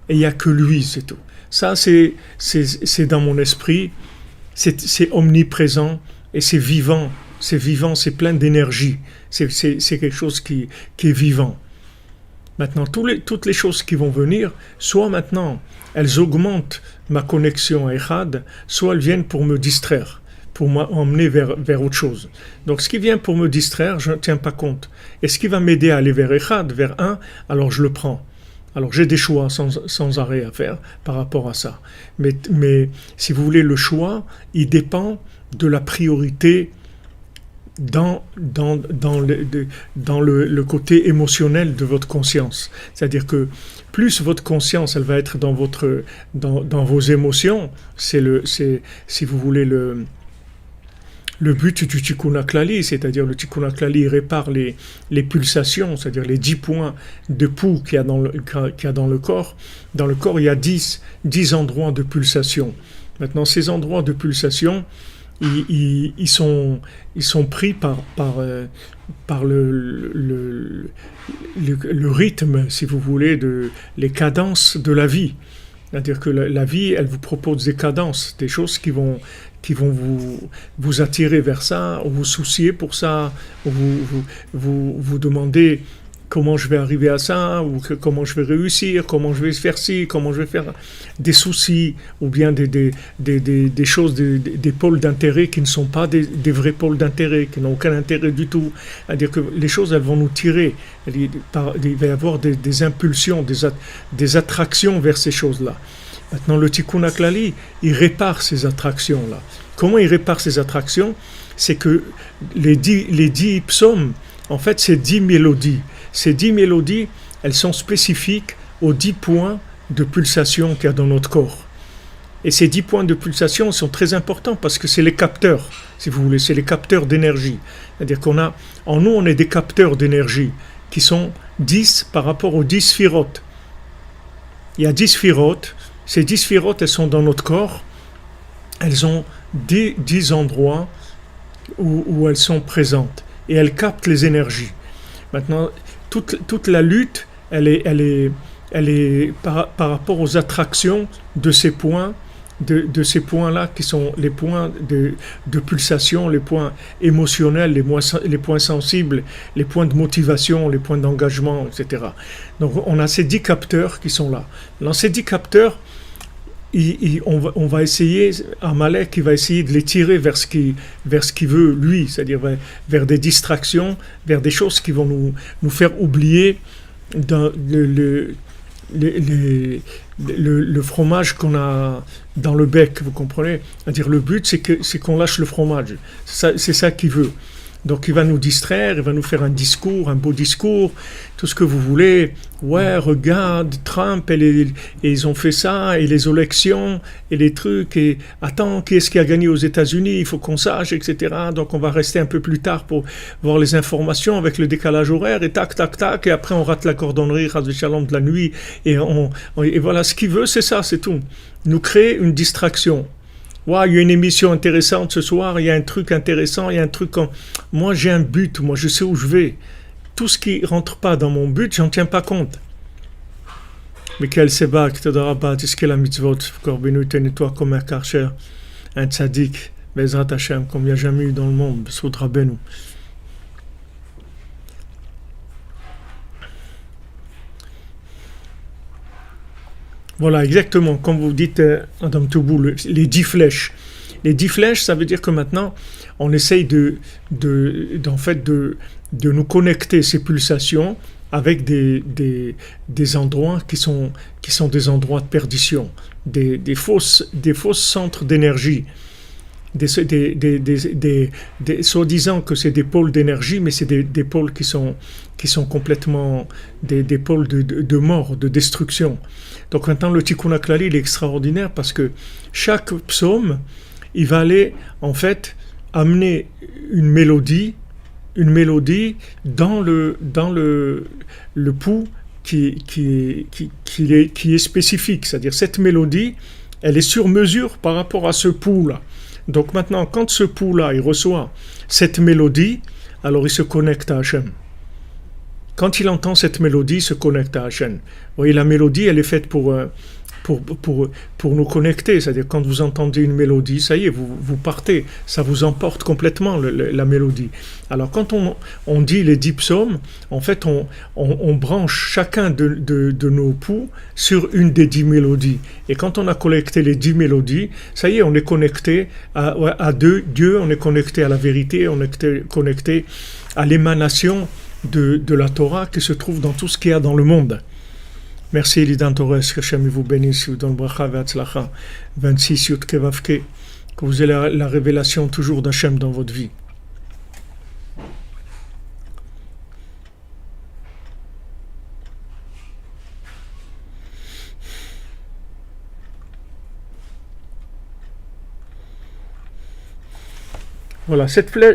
et il n'y a que lui, c'est tout. Ça, c'est dans mon esprit, c'est omniprésent, et c'est vivant, c'est plein d'énergie, c'est quelque chose qui est vivant. Maintenant, toutes les choses qui vont venir, soit maintenant, elles augmentent ma connexion à Echad, soit elles viennent pour me distraire, pour m'emmener vers autre chose. Donc, ce qui vient pour me distraire, je ne tiens pas compte. Et ce qui va m'aider à aller vers Echad, vers un, alors je le prends. Alors j'ai des choix sans arrêt à faire par rapport à ça. Mais si vous voulez, le choix, il dépend de la priorité dans le côté émotionnel de votre conscience. C'est-à-dire que plus votre conscience, elle va être dans vos émotions, c'est si vous voulez le but du Tikkun HaKlali, c'est-à-dire le Tikkun HaKlali répare les pulsations, c'est-à-dire les 10 points de pouls qu'il y a dans le corps. Dans le corps, il y a 10 endroits de pulsation. Maintenant, ces endroits de pulsation, ils sont pris par le rythme, si vous voulez, les cadences de la vie. C'est-à-dire que la vie, elle vous propose des cadences, des choses qui vont vous attirer vers ça, ou vous soucier pour ça, ou vous demander comment je vais arriver à ça, ou comment je vais réussir, comment je vais faire ci, comment je vais faire des soucis, ou bien des choses, des pôles d'intérêt qui ne sont pas des vrais pôles d'intérêt, qui n'ont aucun intérêt du tout. C'est-à-dire que les choses, elles vont nous tirer. Il va y avoir des impulsions, des attractions vers ces choses-là. Maintenant, le Tikkun HaKlali, il répare ces attractions-là. Comment il répare ces attractions? C'est que les 10 psaumes, en fait, c'est 10 mélodies. Ces 10 mélodies, elles sont spécifiques aux 10 points de pulsation qu'il y a dans notre corps. Et ces 10 points de pulsation sont très importants parce que c'est les capteurs, si vous voulez, c'est les capteurs d'énergie. C'est-à-dire en nous, on est des capteurs d'énergie qui sont 10 par rapport aux 10 sphirotes. Il y a 10 sphirotes. Ces 10 sphirotes, elles sont dans notre corps. Elles ont 10 endroits où elles sont présentes. Et elles captent les énergies. Maintenant, toute la lutte, elle est par rapport aux attractions de ces points, de ces points-là qui sont les points de pulsation, les points émotionnels, les points sensibles, les points de motivation, les points d'engagement, etc. Donc on a ces 10 capteurs qui sont là. Dans ces 10 capteurs, on va essayer, Amalek, il va essayer de les tirer vers ce qu'il veut lui, c'est-à-dire vers des distractions, vers des choses qui vont nous faire oublier le fromage qu'on a dans le bec, vous comprenez? C'est-à-dire le but, c'est qu'on lâche le fromage. C'est ça qu'il veut. Donc il va nous distraire, il va nous faire un discours, un beau discours, tout ce que vous voulez. Ouais, regarde, Trump, et ils ont fait ça, et les élections, et les trucs, et attends, qui est-ce qui a gagné aux États-Unis? Il faut qu'on sache, etc. Donc on va rester un peu plus tard pour voir les informations avec le décalage horaire, et tac, tac, tac, et après on rate la cordonnerie, Chas v'Shalom de la nuit, et voilà, ce qu'il veut, c'est ça, c'est tout. Nous créer une distraction. Ouais, il y a une émission intéressante ce soir, il y a un truc intéressant, il y a un truc comme... Moi, j'ai un but, moi, je sais où je vais. Tout ce qui ne rentre pas dans mon but, j'en tiens pas compte. Michael Sebak, Todarabah, Tiske la mitzvot, Korbenu, tenez-toi comme un karcher, un tzaddik, Bezrat Hashem, comme il n'y a jamais eu dans le monde, Soudra Benou. Voilà, exactement, comme vous dites, Adam Toubou, les 10 flèches. Les 10 flèches, ça veut dire que maintenant, on essaye de nous connecter ces pulsations avec des endroits qui sont des endroits de perdition, des fausses centres d'énergie. Soi-disant que c'est des pôles d'énergie, mais c'est des pôles qui sont complètement des pôles de mort, de destruction. Donc maintenant, le Tikkun HaKlali, il est extraordinaire parce que chaque psaume, il va aller, en fait, amener une mélodie dans le pouls qui est spécifique. C'est-à-dire, cette mélodie, elle est sur mesure par rapport à ce pouls-là. Donc maintenant, quand ce pouls-là, il reçoit cette mélodie, alors il se connecte à Hachem. Quand il entend cette mélodie, il se connecte à Hachem. Vous voyez, la mélodie, elle est faite pour nous connecter. C'est-à-dire, quand vous entendez une mélodie, ça y est, vous partez. Ça vous emporte complètement, la mélodie. Alors, quand on dit les 10 psaumes, en fait, on branche chacun de nos pouls sur une des 10 mélodies. Et quand on a collecté les 10 mélodies, ça y est, on est connecté à Dieu, on est connecté à la vérité, on est connecté à l'émanation de la Torah qui se trouve dans tout ce qu'il y a dans le monde. Merci Elidan Torres, que Hachem vous bénisse, vous donne bracha ve'atzlacha. 26 Yud Kevavke, que vous ayez la révélation toujours d'Hachem dans votre vie. Voilà,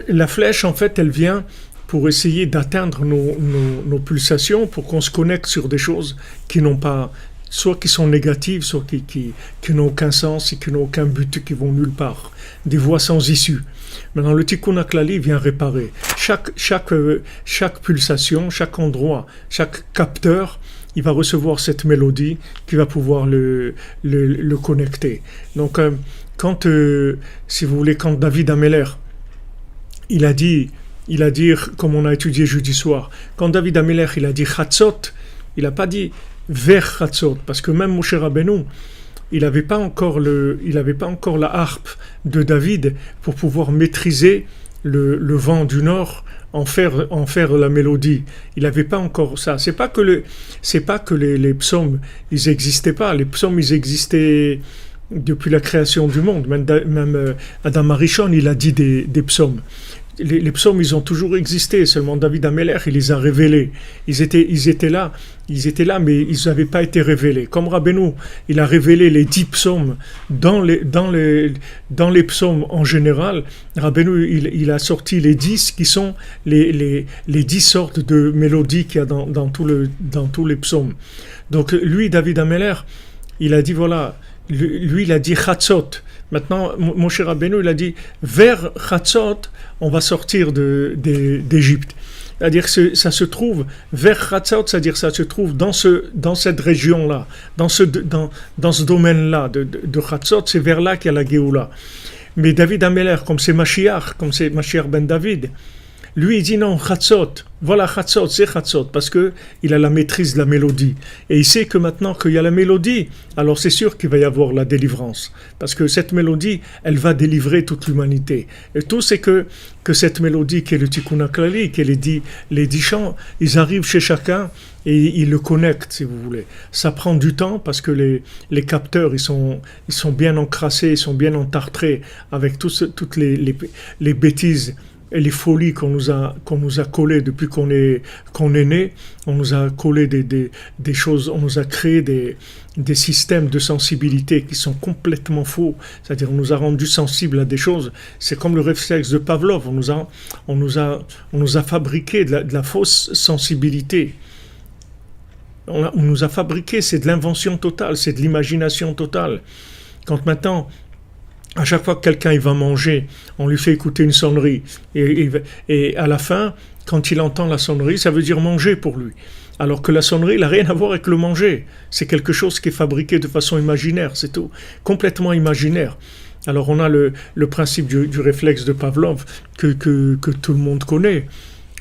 la flèche, en fait, elle vient pour essayer d'atteindre nos pulsations, pour qu'on se connecte sur des choses qui n'ont pas, soit qui sont négatives, soit qui n'ont aucun sens et qui n'ont aucun but, qui vont nulle part, des voies sans issue. Maintenant, le Tikkun HaKlali vient réparer. Chaque pulsation, chaque endroit, chaque capteur, il va recevoir cette mélodie qui va pouvoir le connecter. Donc, quand, si vous voulez, quand David Ameller, il a dit, comme on a étudié jeudi soir, quand David Ameller, il a dit Chatzot, il n'a pas dit vers Chatzot, parce que même Moshe Rabbeinu, il n'avait pas encore la harpe de David pour pouvoir maîtriser le vent du nord, en faire la mélodie. Il n'avait pas encore ça. C'est pas que les psaumes, ils n'existaient pas. Les psaumes, ils existaient depuis la création du monde. Même Adam Arishon, il a dit des psaumes. Les psaumes, ils ont toujours existé. Seulement David Ameller, il les a révélés. Ils étaient là, mais ils n'avaient pas été révélés. Comme Rabbeinu, il a révélé les 10 psaumes dans les psaumes en général. Rabbeinu, il a sorti les 10 qui sont les 10 sortes de mélodies qu'il y a dans tous les psaumes. Donc lui, David Ameller, il a dit voilà, lui il a dit Chatzot. Maintenant, Moshe Rabbeinu, il a dit vers Chatzot, on va sortir d'Égypte. C'est-à-dire que ça se trouve vers Chatzot, c'est-à-dire ça se trouve dans cette région-là, dans ce domaine-là de Chatzot, c'est vers là qu'il y a la Géoula. Mais David Ameller, comme c'est Mashiach ben David, lui il dit non, Chatzot, voilà Chatzot, c'est Chatzot, parce que il a la maîtrise de la mélodie. Et il sait que maintenant qu'il y a la mélodie, alors c'est sûr qu'il va y avoir la délivrance. Parce que cette mélodie, elle va délivrer toute l'humanité. Et tout c'est que cette mélodie qui est le Tikkun HaKlali, qui est les 10 chants, ils arrivent chez chacun et ils le connectent, si vous voulez. Ça prend du temps parce que les capteurs, ils sont bien encrassés, ils sont bien entartrés avec toutes les bêtises et les folies qu'on nous a collées depuis qu'on est né. On nous a collé des choses, on nous a créé des systèmes de sensibilité qui sont complètement faux. C'est-à-dire on nous a rendus sensibles à des choses. C'est comme le réflexe de Pavlov. On nous a fabriqué de la fausse sensibilité. On nous a fabriqué, c'est de l'invention totale, c'est de l'imagination totale. Quand maintenant, à chaque fois que quelqu'un il va manger, on lui fait écouter une sonnerie. Et à la fin, quand il entend la sonnerie, ça veut dire manger pour lui. Alors que la sonnerie, elle n'a rien à voir avec le manger. C'est quelque chose qui est fabriqué de façon imaginaire, c'est tout. Complètement imaginaire. Alors on a le principe du réflexe de Pavlov que tout le monde connaît.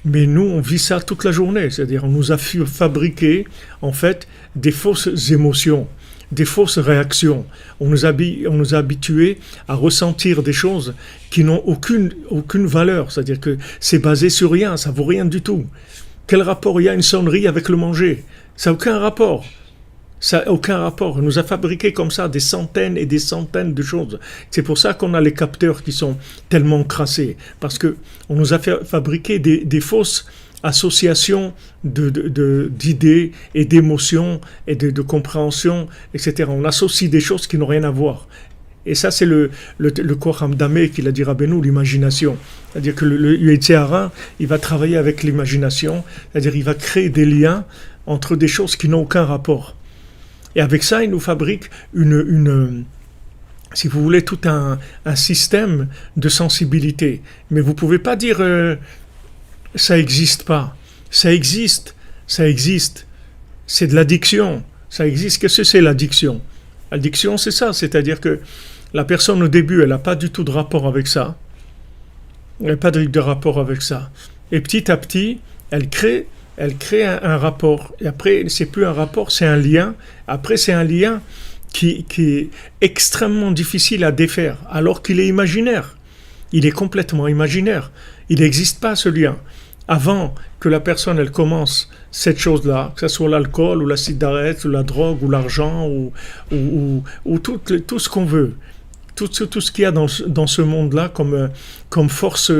Mais nous, on vit ça toute la journée. C'est-à-dire on nous a fabriqué, en fait, des fausses émotions, des fausses réactions. On nous a habitués à ressentir des choses qui n'ont aucune valeur. C'est-à-dire que c'est basé sur rien, ça vaut rien du tout. Quel rapport il y a une sonnerie avec le manger? Ça n'a aucun rapport. Ça n'a aucun rapport. On nous a fabriqué comme ça des centaines et des centaines de choses. C'est pour ça qu'on a les capteurs qui sont tellement crassés. Parce qu'on nous a fabriqué des fausses association d'idées et d'émotions et de compréhension, etc. On associe des choses qui n'ont rien à voir. Et ça, c'est le Kocham Damé qu'il a dit Rabbeinu, l'imagination. C'est-à-dire que le Yetzer Hara, il va travailler avec l'imagination, c'est-à-dire il va créer des liens entre des choses qui n'ont aucun rapport. Et avec ça, il nous fabrique si vous voulez, tout un système de sensibilité. Mais vous ne pouvez pas dire ça n'existe pas. Ça existe. C'est de l'addiction. Ça existe. Qu'est-ce que c'est l'addiction? L'addiction, c'est ça. C'est-à-dire que la personne, au début, elle n'a pas du tout de rapport avec ça. Elle n'a pas de rapport avec ça. Et petit à petit, elle crée un rapport. Et après, c'est plus un rapport, c'est un lien. Après, c'est un lien qui est extrêmement difficile à défaire, alors qu'il est imaginaire. Il est complètement imaginaire. Il n'existe pas, ce lien. Avant que la personne elle commence cette chose-là, que ce soit l'alcool ou la cigarette ou la drogue ou l'argent ou tout ce qu'on veut, tout ce qu'il y a dans ce monde-là comme force,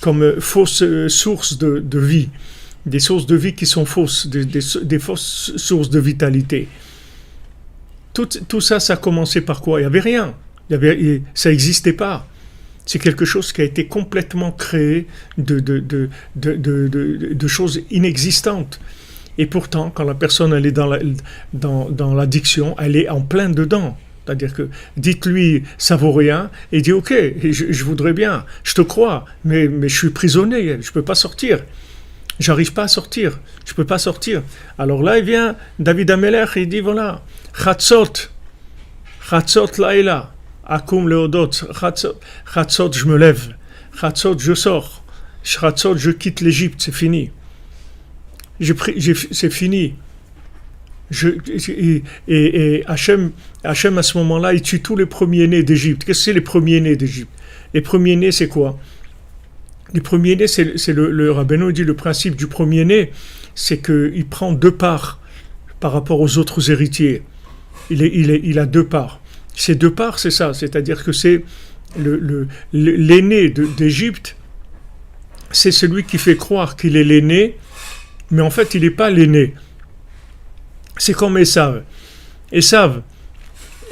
comme fausse source de vie, des sources de vie qui sont fausses, des fausses sources de vitalité. Tout ça, ça a commencé par quoi? Il n'y avait rien. Ça n'existait pas. C'est quelque chose qui a été complètement créé de choses inexistantes. Et pourtant, quand la personne elle est dans l'addiction, elle est en plein dedans. C'est-à-dire que dites-lui ça vaut rien, et il dit ok, je voudrais bien, je te crois, mais je suis prisonnier, je ne peux pas sortir. J'arrive pas à sortir, je peux pas sortir. Alors là, il vient David Amelech, il dit voilà, Chatzot, Chatzot laïla, Akum leodot, Chatzot, je me lève, Chatzot, je sors, Chatzot, je quitte l'Égypte, c'est fini. C'est fini. Et Hachem, à ce moment-là, il tue tous les premiers-nés d'Égypte. Qu'est-ce que c'est les premiers-nés d'Égypte? Les premiers-nés, c'est quoi? Les premiers-nés, c'est le Rabbeinu dit le principe du premier-né, c'est qu'il prend deux parts par rapport aux autres héritiers. Il a deux parts. Ces deux parts, c'est ça, c'est-à-dire que c'est l'aîné d'Égypte, c'est celui qui fait croire qu'il est l'aîné, mais en fait, il n'est pas l'aîné. C'est comme Esav. Esav,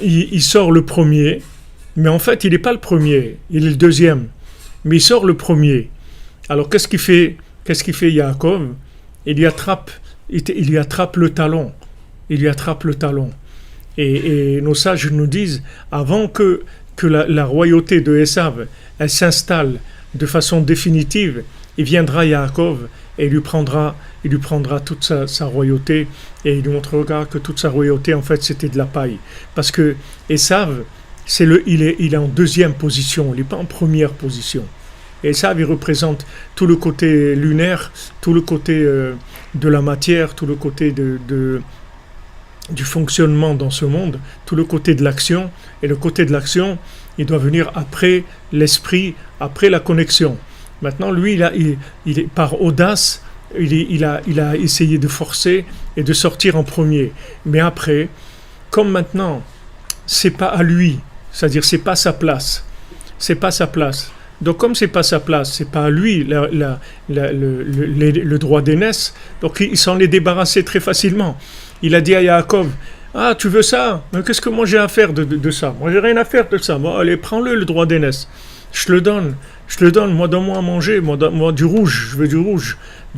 il sort le premier, mais en fait, il n'est pas le premier, il est le deuxième. Mais il sort le premier. Alors, qu'est-ce qu'il fait Yaakov? Il lui attrape le talon. Il lui attrape le talon. Et nos sages nous disent, avant que la royauté de Esav, elle s'installe de façon définitive, il viendra Yaakov et il lui prendra toute sa royauté et il lui montrera que toute sa royauté, en fait, c'était de la paille. Parce que Esav, il est en deuxième position, il n'est pas en première position. Et ça, il représente tout le côté lunaire, tout le côté de la matière, tout le côté du fonctionnement dans ce monde, tout le côté de l'action. Et le côté de l'action, il doit venir après l'esprit, après la connexion. Maintenant, lui, il est par audace, il a essayé de forcer et de sortir en premier. Mais après, comme maintenant, c'est pas à lui, c'est-à-dire c'est pas sa place. C'est pas sa place. Donc comme c'est pas sa place, c'est pas à lui le droit d'aînesse, donc il s'en est débarrassé très facilement. Il a dit à Yaakov, ah tu veux ça? Mais qu'est-ce que moi j'ai à faire de ça? Moi j'ai rien à faire de ça. Bon, allez, prends-le droit d'aînesse. Je te le donne. Moi donne-moi à manger, moi du rouge, je veux du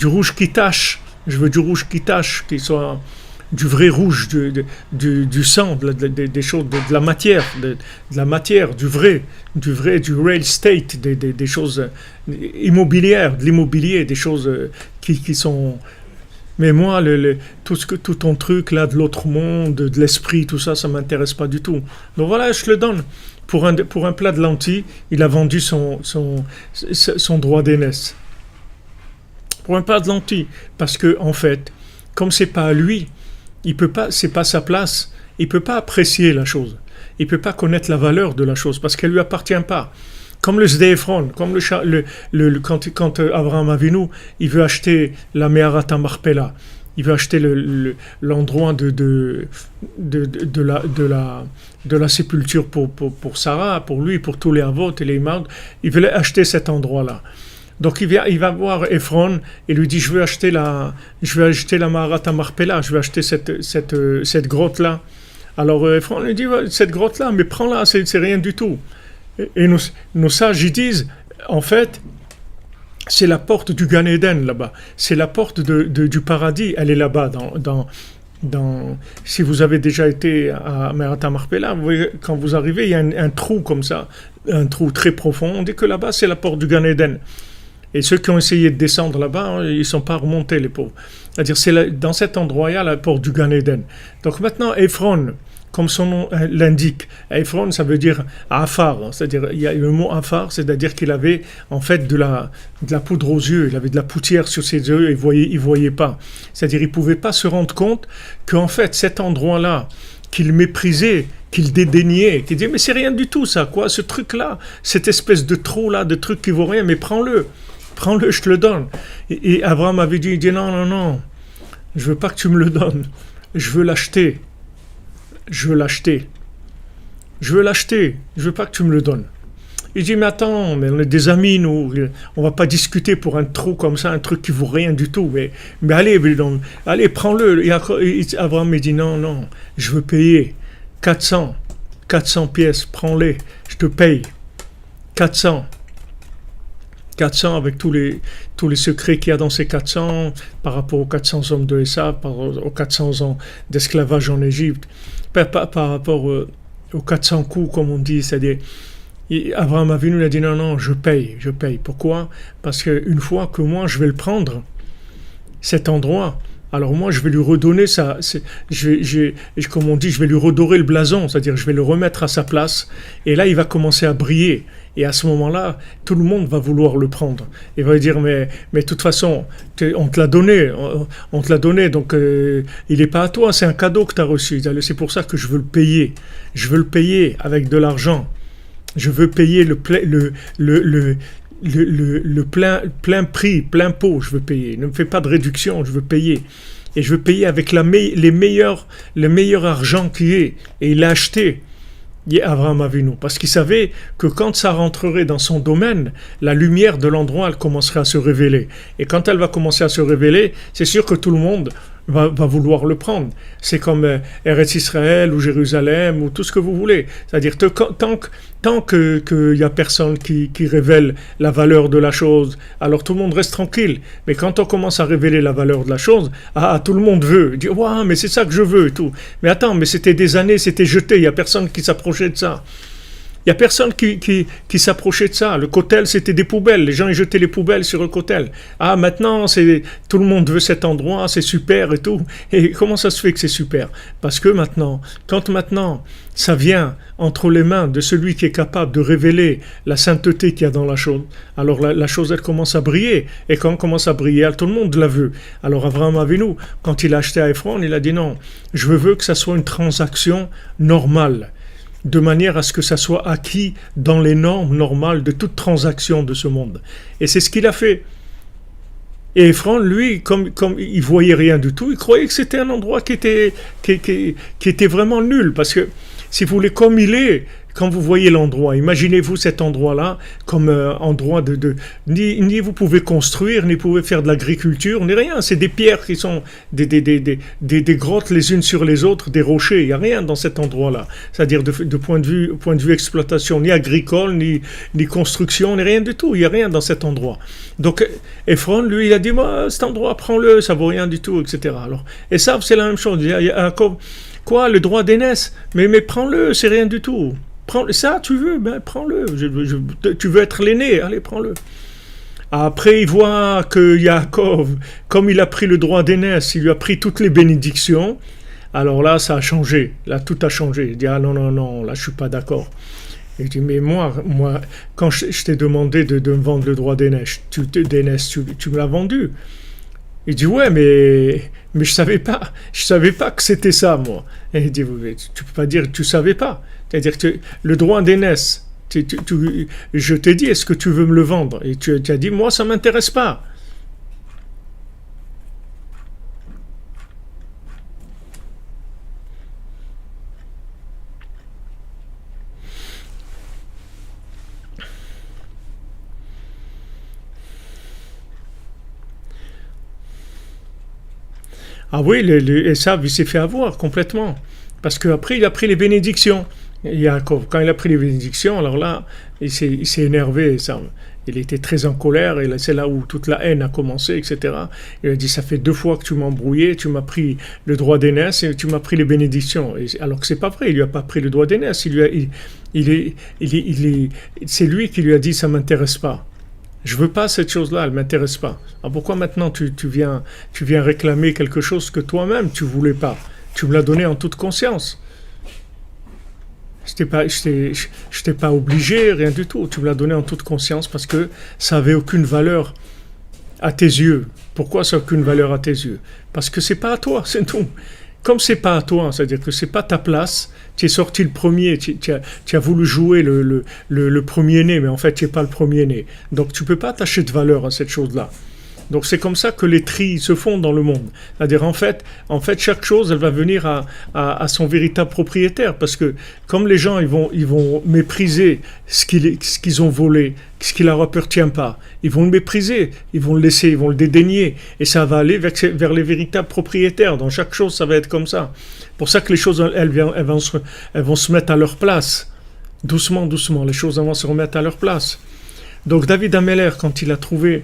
rouge qui tache. Je veux du rouge qui tache, qui soit du vrai rouge, du sang, des choses, de la matière, du vrai, du real estate, des choses immobilières, de l'immobilier, des choses qui sont... Mais moi, tout ton truc là, de l'autre monde, de l'esprit, tout ça, ça m'intéresse pas du tout. Donc voilà, je te le donne. Pour un plat de lentilles, il a vendu son droit d'aînesse. Pour un plat de lentilles. Parce que, en fait, comme c'est pas à lui, il peut pas, c'est pas sa place, il peut pas apprécier la chose, il peut pas connaître la valeur de la chose parce qu'elle lui appartient pas. Comme le Zdéphron, comme quand Abraham Avinu, il veut acheter la Meharat Marpella, il veut acheter l'endroit de la sépulture pour Sarah, pour lui, pour tous les Avot et les Imad, il veut acheter cet endroit-là. Donc il va voir Ephron et lui dit je veux acheter la Maharat Marpella, je veux acheter cette grotte là. Alors Ephron lui dit cette grotte là, mais prends-la, c'est rien du tout. Et nos sages ils disent en fait c'est la porte du Gan Eden là-bas, c'est la porte du paradis, elle est là-bas si vous avez déjà été à Maharat Marpella, vous voyez, quand vous arrivez il y a un trou comme ça, un trou très profond. On dit que là-bas c'est la porte du Gan Eden. Et ceux qui ont essayé de descendre là-bas, ils ne sont pas remontés, les pauvres. C'est-à-dire, dans cet endroit-là, la porte du Gan Eden. Donc maintenant, Ephron, comme son nom l'indique, Ephron, ça veut dire Afar. C'est-à-dire, il y a le mot Afar, c'est-à-dire qu'il avait en fait de la poudre aux yeux, il avait de la poussière sur ses yeux, et il voyait pas. C'est-à-dire, il ne pouvait pas se rendre compte qu'en fait, cet endroit-là, qu'il méprisait, qu'il dédaignait, qu'il disait, mais c'est rien du tout ça, quoi, ce truc-là, cette espèce de trou-là, de truc qui vaut rien, mais prends-le, je te le donne. Et Abraham avait dit, non, je veux pas que tu me le donnes, je veux l'acheter, je veux pas que tu me le donnes. Il dit, mais attends, mais on est des amis, nous, on va pas discuter pour un trou comme ça, un truc qui vaut rien du tout, mais allez, prends-le. Et Abraham me dit, non, je veux payer 400 pièces, prends-les, je te paye 400 avec tous les secrets qu'il y a dans ces 400 par rapport aux 400 hommes de Esav, par rapport aux 400 ans d'esclavage en Égypte, par rapport aux 400 coups, comme on dit, c'est-à-dire, Abraham Avinu a dit non, je paye. Pourquoi? Parce qu'une fois que moi je vais le prendre, cet endroit, alors moi je vais lui redonner ça, comme on dit, je vais lui redorer le blason, c'est-à-dire je vais le remettre à sa place, et là il va commencer à briller. Et à ce moment-là, tout le monde va vouloir le prendre. Il va dire, mais de toute façon, on te l'a donné, on te l'a donné, donc il n'est pas à toi, c'est un cadeau que tu as reçu. C'est pour ça que je veux le payer. Je veux le payer avec de l'argent. Je veux payer le plein prix, plein pot, je veux payer. Ne me fais pas de réduction, je veux payer. Et je veux payer avec le meilleur argent qui est. Et il l'a acheté. Abraham Avinu, parce qu'il savait que quand ça rentrerait dans son domaine, la lumière de l'endroit, elle commencerait à se révéler. Et quand elle va commencer à se révéler, c'est sûr que tout le monde va vouloir le prendre. C'est comme Eretz Israël ou Jérusalem ou tout ce que vous voulez. C'est-à-dire tant qu'il y a personne qui révèle la valeur de la chose, alors tout le monde reste tranquille. Mais quand on commence à révéler la valeur de la chose, tout le monde veut. Il dit, ouais, mais c'est ça que je veux et tout. Mais attends, mais c'était des années, c'était jeté, il n'y a personne qui s'approchait de ça. Il n'y a personne qui s'approchait de ça. Le kotel, c'était des poubelles. Les gens, ils jetaient les poubelles sur le kotel. Maintenant, tout le monde veut cet endroit, c'est super et tout. Et comment ça se fait que c'est super? Parce que quand maintenant, ça vient entre les mains de celui qui est capable de révéler la sainteté qu'il y a dans la chose, alors la chose, elle commence à briller. Et quand elle commence à briller, tout le monde la veut. Alors Abraham Avinu, quand il a acheté à Ephron, il a dit non, je veux que ça soit une transaction normale, de manière à ce que ça soit acquis dans les normes normales de toute transaction de ce monde. Et c'est ce qu'il a fait. Et Ephron, lui, comme il voyait rien du tout, il croyait que c'était un endroit qui était vraiment nul, parce que, si vous voulez, comme il est, quand vous voyez l'endroit, imaginez-vous cet endroit-là comme endroit ni vous pouvez construire, ni vous pouvez faire de l'agriculture, ni rien. C'est des pierres qui sont des grottes les unes sur les autres, des rochers. Il n'y a rien dans cet endroit-là. C'est-à-dire de point de vue exploitation, ni agricole, ni construction, ni rien du tout. Il n'y a rien dans cet endroit. Donc Ephron, lui, il a dit, moi, cet endroit, prends-le, ça vaut rien du tout, etc. Alors, et ça, c'est la même chose. Il y a quoi, le droit d'aînesse? Mais prends-le, c'est rien du tout. Ça, tu veux, prends-le. Tu veux être l'aîné, allez, prends-le. Après, il voit que Yaakov, comme il a pris le droit d'aînesse, il lui a pris toutes les bénédictions. Alors là, ça a changé. Là, tout a changé. Il dit, non, là, je suis pas d'accord. Il dit, mais moi, quand je t'ai demandé de me vendre le droit d'aînesse, tu me l'as vendu. Il dit, ouais, mais je savais pas que c'était ça, moi. Et il dit, tu peux pas dire que tu savais pas. C'est-à-dire que le droit d'aînesse, je t'ai dit, est-ce que tu veux me le vendre? Et tu as dit, moi, ça m'intéresse pas. Ah oui, Esav, il s'est fait avoir complètement. Parce qu'après, il a pris les bénédictions. Yaakov, quand il a pris les bénédictions, alors là, il s'est énervé. Il était très en colère, et c'est là où toute la haine a commencé, etc. Il a dit, ça fait 2 fois que tu m'as embrouillé, tu m'as pris le droit d'aînesse et tu m'as pris les bénédictions. Alors que c'est pas vrai, il lui a pas pris le droit d'aînesse, c'est lui qui lui a dit, ça m'intéresse pas. Je veux pas cette chose-là, elle m'intéresse pas. Alors pourquoi maintenant tu viens réclamer quelque chose que toi-même tu voulais pas? Tu me l'as donné en toute conscience. Je t'ai pas obligé, rien du tout. Tu me l'as donné en toute conscience parce que ça avait aucune valeur à tes yeux. Pourquoi ça n'a aucune valeur à tes yeux? Parce que c'est pas à toi, c'est tout. Comme c'est pas à toi, c'est-à-dire que c'est pas ta place, tu es sorti le premier, tu as voulu jouer le premier-né, mais en fait tu n'es pas le premier-né. Donc tu peux pas attacher de valeur à cette chose-là. Donc c'est comme ça que les tris se font dans le monde. C'est-à-dire en fait chaque chose, elle va venir à son véritable propriétaire, parce que comme les gens ils vont mépriser ce qu'ils ont volé, ce qui leur appartient pas, ils vont le mépriser, ils vont le laisser, ils vont le dédaigner, et ça va aller vers les véritables propriétaires. Dans chaque chose, ça va être comme ça. Pour ça que les choses elles vont se mettre à leur place, doucement, les choses vont se remettre à leur place. Donc David Ameller, quand il a trouvé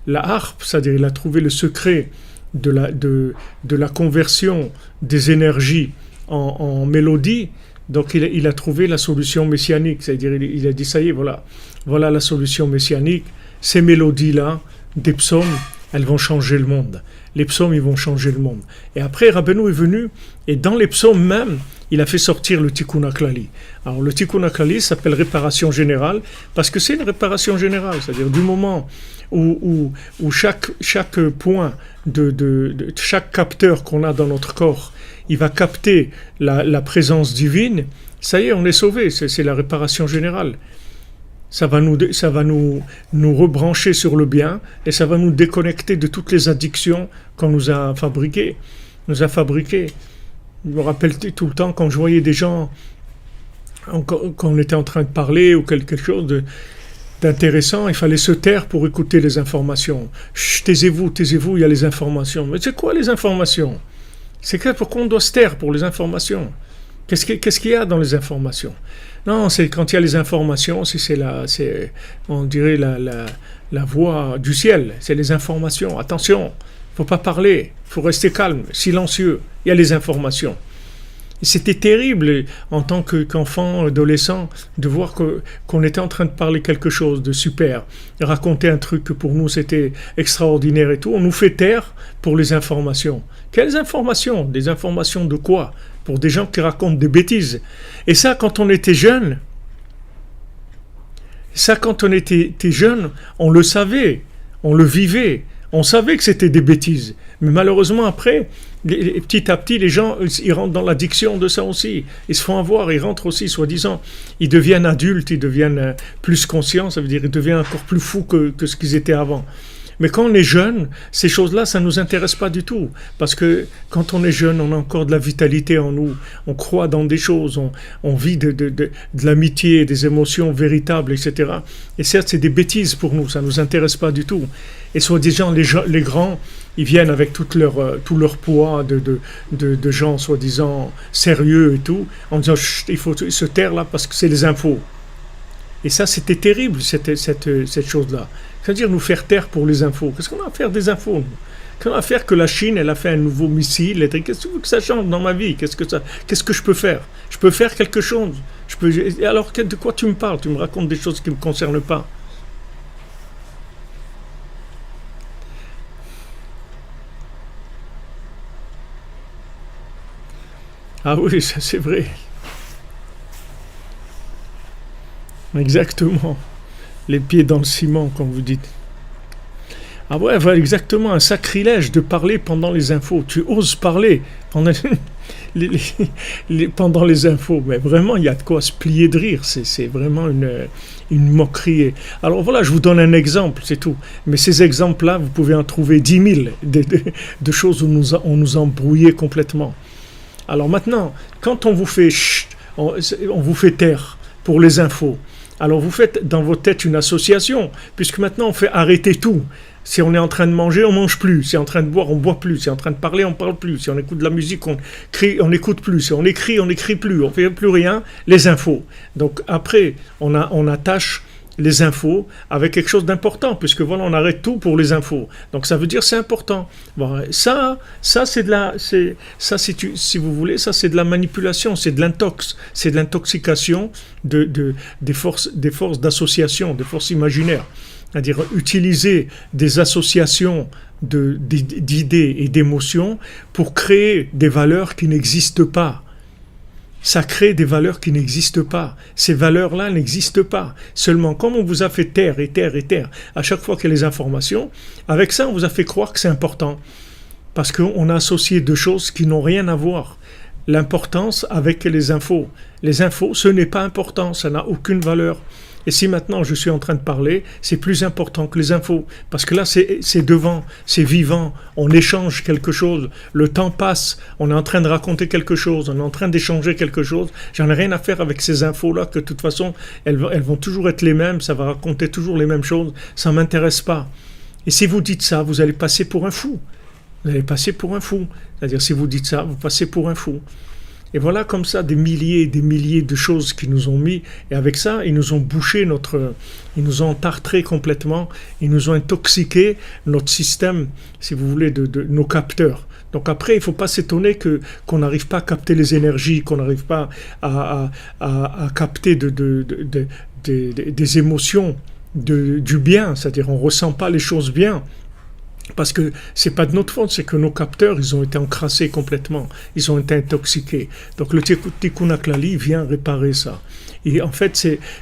la harpe, c'est-à-dire il a trouvé le secret de la conversion des énergies en mélodie. Donc il a trouvé la solution messianique, c'est-à-dire il a dit ça y est, voilà la solution messianique, ces mélodies-là, des psaumes, elles vont changer le monde. Les psaumes, ils vont changer le monde. Et après, Rabbeinu est venu, et dans les psaumes même, il a fait sortir le Tikkun HaKlali. Alors le Tikkun HaKlali s'appelle réparation générale, parce que c'est une réparation générale, c'est-à-dire du moment où chaque point de chaque capteur qu'on a dans notre corps, il va capter la présence divine, ça y est, on est sauvé, c'est la réparation générale. Ça va nous rebrancher sur le bien et ça va nous déconnecter de toutes les addictions qu'on nous a fabriquées. Je me rappelle tout le temps quand je voyais des gens, quand on était en train de parler ou quelque chose d'intéressant, il fallait se taire pour écouter les informations. Chut, taisez-vous, il y a les informations. Mais c'est quoi les informations? C'est pourquoi on doit se taire pour les informations? Qu'est-ce qu'il y a dans les informations? Non, c'est quand il y a les informations, on dirait la voix du ciel. C'est les informations. Attention, il ne faut pas parler, il faut rester calme, silencieux. Il y a les informations. Et c'était terrible en tant qu'enfant, adolescent, de voir qu'on était en train de parler quelque chose de super, raconter un truc que pour nous c'était extraordinaire et tout. On nous fait taire pour les informations. Quelles informations? Des informations de quoi? Pour des gens qui racontent des bêtises. Et ça, quand on était jeune, on le savait, on le vivait, on savait que c'était des bêtises. Mais malheureusement, après, petit à petit, les gens, ils rentrent dans l'addiction de ça aussi. Ils se font avoir, ils rentrent aussi, soi-disant, ils deviennent adultes, ils deviennent plus conscients, ça veut dire qu'ils deviennent encore plus fous que ce qu'ils étaient avant. Mais quand on est jeune, ces choses-là, ça ne nous intéresse pas du tout. Parce que quand on est jeune, on a encore de la vitalité en nous. On croit dans des choses, on vit de l'amitié, des émotions véritables, etc. Et certes, c'est des bêtises pour nous, ça ne nous intéresse pas du tout. Et soi-disant, les grands, ils viennent avec tout leur poids de gens soi-disant sérieux et tout, en disant « il faut se taire là parce que c'est les infos ». Et ça, c'était terrible, cette chose-là. C'est-à-dire nous faire taire pour les infos. Qu'est-ce qu'on a à faire des infos? Qu'est-ce qu'on a à faire que la Chine, elle a fait un nouveau missile? Qu'est-ce que tu veux que ça change dans ma vie? Qu'est-ce que je peux faire? Je peux faire quelque chose. Alors, de quoi tu me parles? Tu me racontes des choses qui ne me concernent pas. Ah oui, ça c'est vrai. Exactement. Les pieds dans le ciment, comme vous dites. Ah ouais, voilà, exactement, un sacrilège de parler pendant les infos. Tu oses parler pendant pendant les infos. Mais vraiment, il y a de quoi se plier de rire. C'est vraiment une moquerie. Alors voilà, je vous donne un exemple, c'est tout. Mais ces exemples-là, vous pouvez en trouver 10 000 de choses où on nous a embrouillés complètement. Alors maintenant, quand on vous fait chut, on vous fait taire pour les infos, alors vous faites dans votre tête une association, puisque maintenant on fait arrêter tout. Si on est en train de manger, on mange plus. Si on est en train de boire, on boit plus. Si on est en train de parler, on parle plus. Si on écoute de la musique, on n'écoute plus. Si on n'écrit plus. On fait plus rien. Les infos. Donc après, on attache les infos avec quelque chose d'important, puisque voilà, on arrête tout pour les infos. Donc ça veut dire c'est important. Bon, ça c'est de la, si vous voulez, ça c'est de la manipulation, c'est de l'intoxication des forces d'association, des forces imaginaires. C'est-à-dire utiliser des associations d'idées et d'émotions pour créer des valeurs qui n'existent pas. Ça crée des valeurs qui n'existent pas. Ces valeurs-là n'existent pas. Seulement, comme on vous a fait taire, à chaque fois qu'il y a les informations, avec ça, on vous a fait croire que c'est important. Parce qu'on a associé deux choses qui n'ont rien à voir. L'importance avec les infos. Les infos, ce n'est pas important, ça n'a aucune valeur. Et si maintenant je suis en train de parler, c'est plus important que les infos. Parce que là, c'est devant, c'est vivant, on échange quelque chose, le temps passe, on est en train de raconter quelque chose, on est en train d'échanger quelque chose. J'en ai rien à faire avec ces infos-là, que de toute façon, elles vont toujours être les mêmes, ça va raconter toujours les mêmes choses, ça ne m'intéresse pas. Et si vous dites ça, vous allez passer pour un fou. Vous allez passer pour un fou. C'est-à-dire, si vous dites ça, vous passez pour un fou. Et voilà comme ça des milliers et des milliers de choses qu'ils nous ont mis. Et avec ça, ils nous ont bouché ils nous ont tartré complètement. Ils nous ont intoxiqué notre système, si vous voulez, de nos capteurs. Donc après, il ne faut pas s'étonner qu'on n'arrive pas à capter les énergies, qu'on n'arrive pas à capter des émotions du bien. C'est-à-dire on ne ressent pas les choses bien. Parce que c'est pas de notre faute, c'est que nos capteurs, ils ont été encrassés complètement, ils ont été intoxiqués. Donc le Tikkun HaKlali vient réparer ça. Et en fait,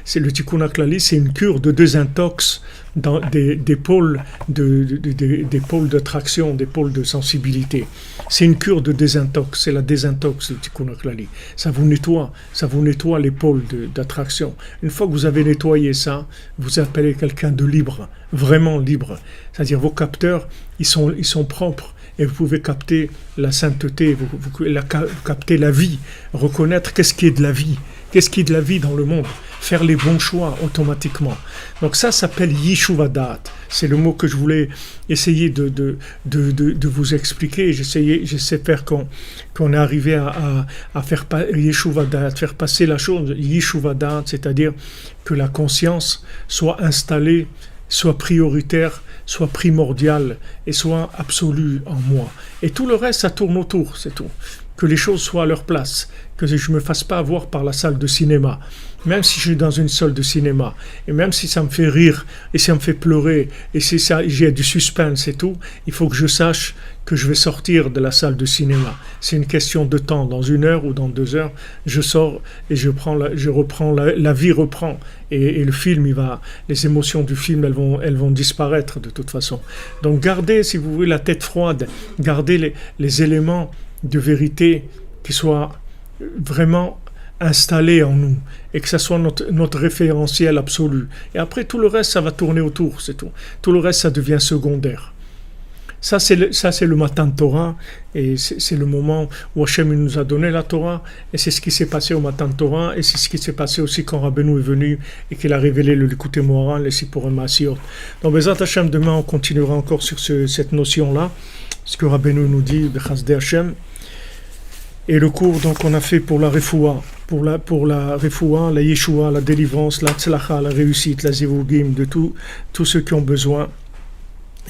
c'est le Tikkun HaKlali, c'est une cure de désintox dans des pôles des pôles d'attraction, des pôles de sensibilité. C'est une cure de désintox, c'est la désintox du Tikkun HaKlali. Ça vous nettoie les pôles d'attraction. Une fois que vous avez nettoyé ça, vous appelez quelqu'un de libre, vraiment libre. C'est-à-dire vos capteurs, ils sont propres. Et vous pouvez capter la sainteté, vous capter la vie, reconnaître qu'est-ce qui est de la vie, qu'est-ce qui est de la vie dans le monde, faire les bons choix automatiquement. Donc ça s'appelle Yeshuvadat. C'est le mot que je voulais essayer de vous expliquer. J'essaie de faire qu'on est arrivé à faire Yeshuvadat, faire passer la chose Yeshuvadat, c'est-à-dire que la conscience soit installée, soit prioritaire, soit primordial et soit absolu en moi. Et tout le reste, ça tourne autour, c'est tout. Que les choses soient à leur place, que je ne me fasse pas avoir par la salle de cinéma. Même si je suis dans une salle de cinéma, et même si ça me fait rire, et ça me fait pleurer, et si j'ai du suspense et tout, il faut que je sache que je vais sortir de la salle de cinéma. C'est une question de temps. Dans 1 heure ou dans 2 heures, je sors et je reprends, la vie reprend. Et le film, les émotions du film, elles vont disparaître de toute façon. Donc gardez, si vous voulez, la tête froide, gardez les éléments de vérité qui soient vraiment installés en nous et que ça soit notre référentiel absolu. Et après, tout le reste, ça va tourner autour, c'est tout. Tout le reste, ça devient secondaire. Ça, c'est le Matan Torah, et c'est le moment où Hachem nous a donné la Torah, et c'est ce qui s'est passé au Matan Torah, et c'est ce qui s'est passé aussi quand Rabbeinu est venu, et qu'il a révélé le Likutei Moharan, les Sipurim Maasiot. Donc, Bezrat Hachem, demain, on continuera encore sur cette notion-là, ce que Rabbeinu nous dit, Bechasdei Hachem. Et le cours, donc, on a fait pour la Refoua, pour la Refoua, la Yeshua, la délivrance, la Tzlacha, la réussite, la Zivugim, de tous ceux qui ont besoin.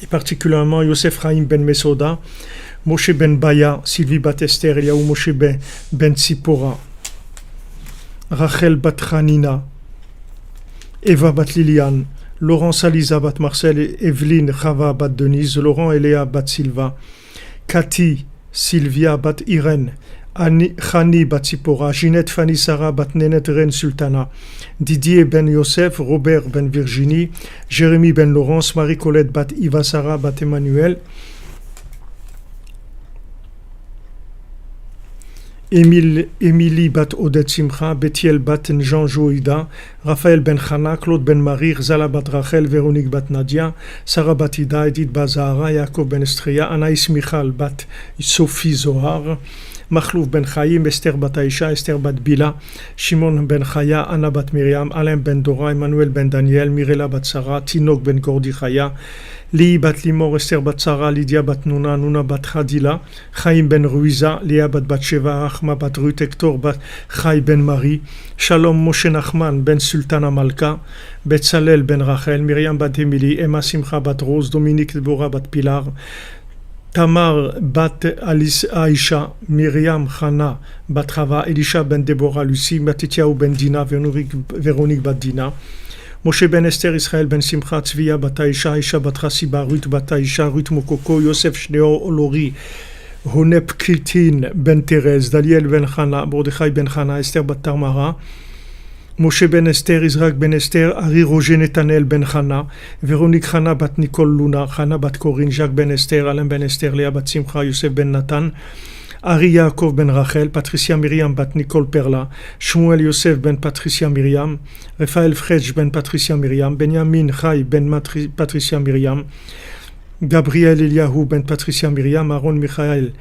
Et particulièrement Yosef Chaim ben Mesoda, Moshe ben Baya, Sylvie bat Esther, Eliaou Moshe ben Tzipora, Rachel bat Hanina, Eva bat Liliane, Laurent Saliza bat Marcel, Evelyne Chava bat Denise, Laurent et Léa bat Silva, Cathy, Sylvia bat Irène, Chani bat Tzipora, Ginette Fanny Sarah bat Nenet Ren Sultana, Didier ben Yosef, Robert ben Virginie, Jérémy ben Laurence, Marie-Colette bat Iva Sarah bat Emmanuel, Émilie bat Odette Simcha, Bethiel bat Jean Joïda, Raphaël ben Chana, Claude ben Marie, Zala bat Rachel, Véronique bat Nadia, Sarah bat Ida, Edith bat Zahara, Yaakov ben Estria, Anaïs Michal bat Sophie Zohar, Machlouf ben Chaim, Esther bat Aïcha, Esther bat Bila, Shimon ben Chaya, Anna bat Myriam, Alain ben Dora, Emmanuel ben Daniel, Mirela bat Sarah, Tinok ben Gordi Chaya, Li bat Limor, Esther bat Sarah, Lydia bat Nuna, Nuna bat Khadila, Chaim ben Ruiza, Léa bat Batsheva, Achma bat Ruth, Hector bat Chai ben Marie, Shalom Moshe Nachman ben Sultana Malka, Betzalel ben Rachel, Myriam bat Emily, Emma Simcha bat Rose, Dominique Deborah bat Pilar, Tamar bat Alice Aïcha, Myriam Chana bat Chava, Elisha ben Deborah Lucie, Matityahu ben Dina, Véronique bat Dina, Moshe ben Esther, Israël ben Simcha, Tzviya bat Aïcha, Aïcha bat Chassiba, Ruth bat Aïcha, Ruth Mokoko, Yosef Shneo Olori, Honep Kritin ben Thérèse, Daliel ben Chana, Mordechai ben Chana, Esther bat Tamara, Moshe ben Esther, Israël ben Esther, Ari Roger Netanel ben Chana, Véronique Chana bat Nicole Luna, Chana bat Corinne, Jacques ben Esther, Alain ben Esther, Léa bat Simcha, Yosef ben Nathan, Ari Yaakov ben Rachel, Patricia Myriam bat Nicole Perla, Shmuel Yosef ben Patricia Myriam, Raphaël Fredj ben Patricia Myriam, Benjamin Chai ben Patricia Myriam, Gabriel Eliahu ben Patricia Myriam, Aaron Michael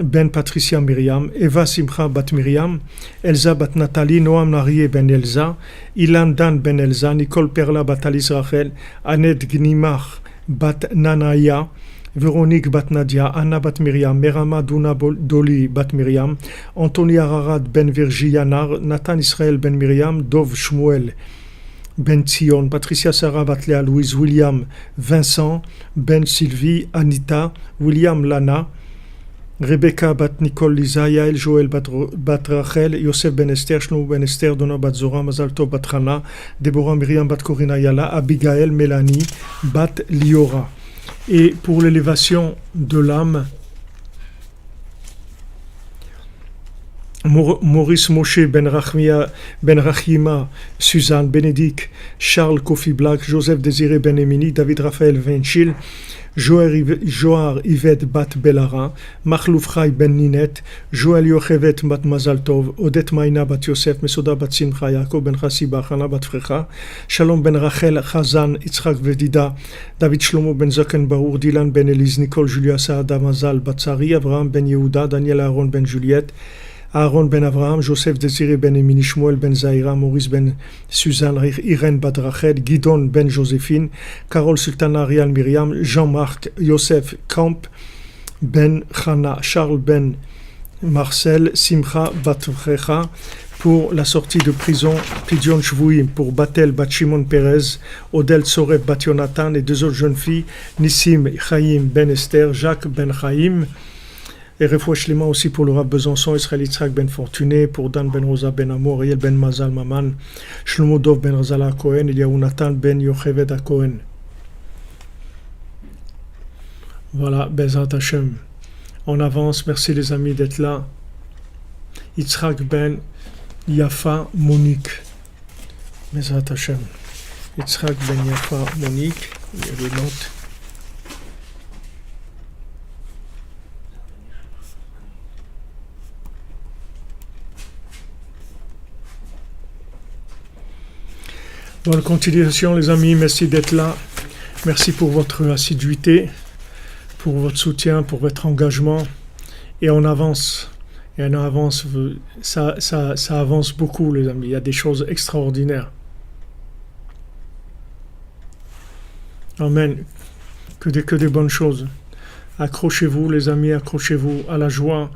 ben Patricia Myriam, Eva Simcha bat Myriam, Elsa bat Nathalie, Noam Narié ben Elsa, Ilan Dan ben Elsa, Nicole Perla bat Alice Rachel, Annette Gnimach bat Nanaya, Véronique bat Nadia, Anna bat Myriam, Merama Duna Doli bat Myriam, Anthony Ararat ben Virgi Yanar, Nathan Israël ben Myriam, Dov Shmuel ben Tzion, Patricia Sarah bat Léa Louise, William Vincent ben Sylvie, Anita, William Lana, Rebecca bat Nicole Lisa, Yael Joël bat Rachel, Yosef ben Esther, Shnou ben Esther, Donna bat Zora, Mazal Tov bat Hana, Deborah Myriam bat Corina Yala, Abigail Mélanie bat Liora. Et pour l'élévation de l'âme, Maurice Moshe Ben Rachima, Suzanne Bénédicte, Charles Kofi Black, Joseph Désiré Ben Emini, David Raphaël Venchil, Joar Yvette Bat Bellara, Machlouf Chai Ben Ninette, Joël Yochevet Bat Mazal Tov, Odette Maïna Bat Yosef, Mesoda Bat Simcha, Yaakov Ben Chassiba, Hana Bat Frecha, Shalom Ben Rachel Chazan, Yitzhak Vedida, David Shlomo Ben Zaken Baour, Dylan Ben Elise, Nicole Julia Saada Mazal Batsari, Abraham Ben Yehuda, Daniel Aaron Ben Juliette, Aaron Ben Avraham, Joseph Désiré Ben Emini, Shmuel Ben Zaira, Maurice Ben Suzanne, Irène Bat Rachel, Guidon Ben Joséphine, Carole Sultana Ariel Myriam, Jean-Marc Yosef Kamp, Ben Chana, Charles Ben Marcel, Simcha Bat Frecha, pour la sortie de prison, Pidion Shvouim, pour Batel Bat Shimon Perez, Odel Tsoref Bat Yonatan et deux autres jeunes filles, Nissim Chaim Ben Esther, Jacques Ben Chaim, et refouach les mains aussi pour le Rav Besançon, Israël Yitzhak Ben Fortuné, pour Dan Ben Rosa Ben Amour, Ariel Ben Mazal Maman, Shlomo Dov Ben Razala Cohen, Eliyahu Nathan Ben Yochevet Cohen. Voilà, Bezat Hashem. On avance, merci les amis d'être là. Yitzhak Ben Yafa Monique. Bezat Hashem. Yitzhak Ben Yafa Monique, il y a des notes. Bonne continuation les amis, merci d'être là, merci pour votre assiduité, pour votre soutien, pour votre engagement, et on avance, ça avance beaucoup les amis, il y a des choses extraordinaires. Amen, que des bonnes choses. Accrochez-vous les amis, accrochez-vous à la joie.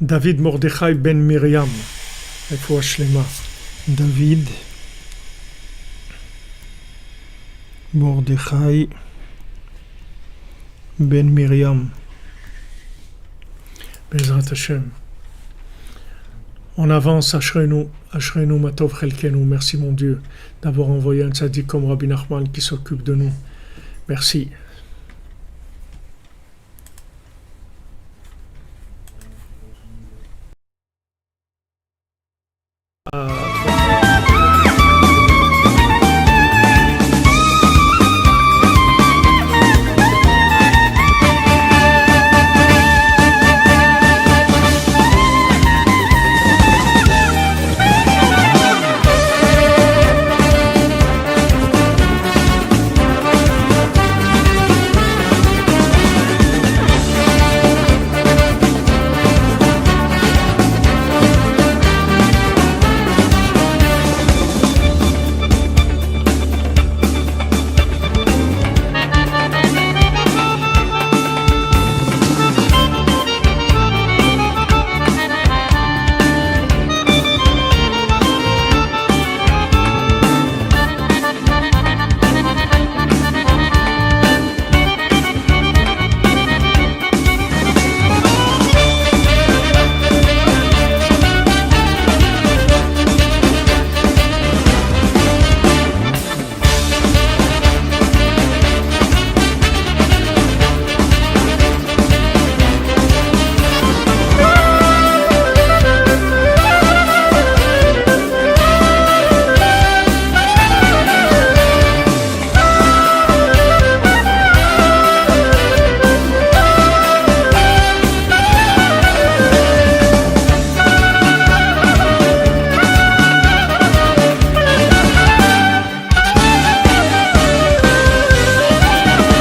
David Mordechai Ben Miriam, refouach lema. David Mordechai Ben Miriam, Bezrat Hashem. On avance, Ashrenu Matov Chelkenu. Merci mon Dieu d'avoir envoyé un tzaddik comme Rabbi Nachman qui s'occupe de nous. Merci.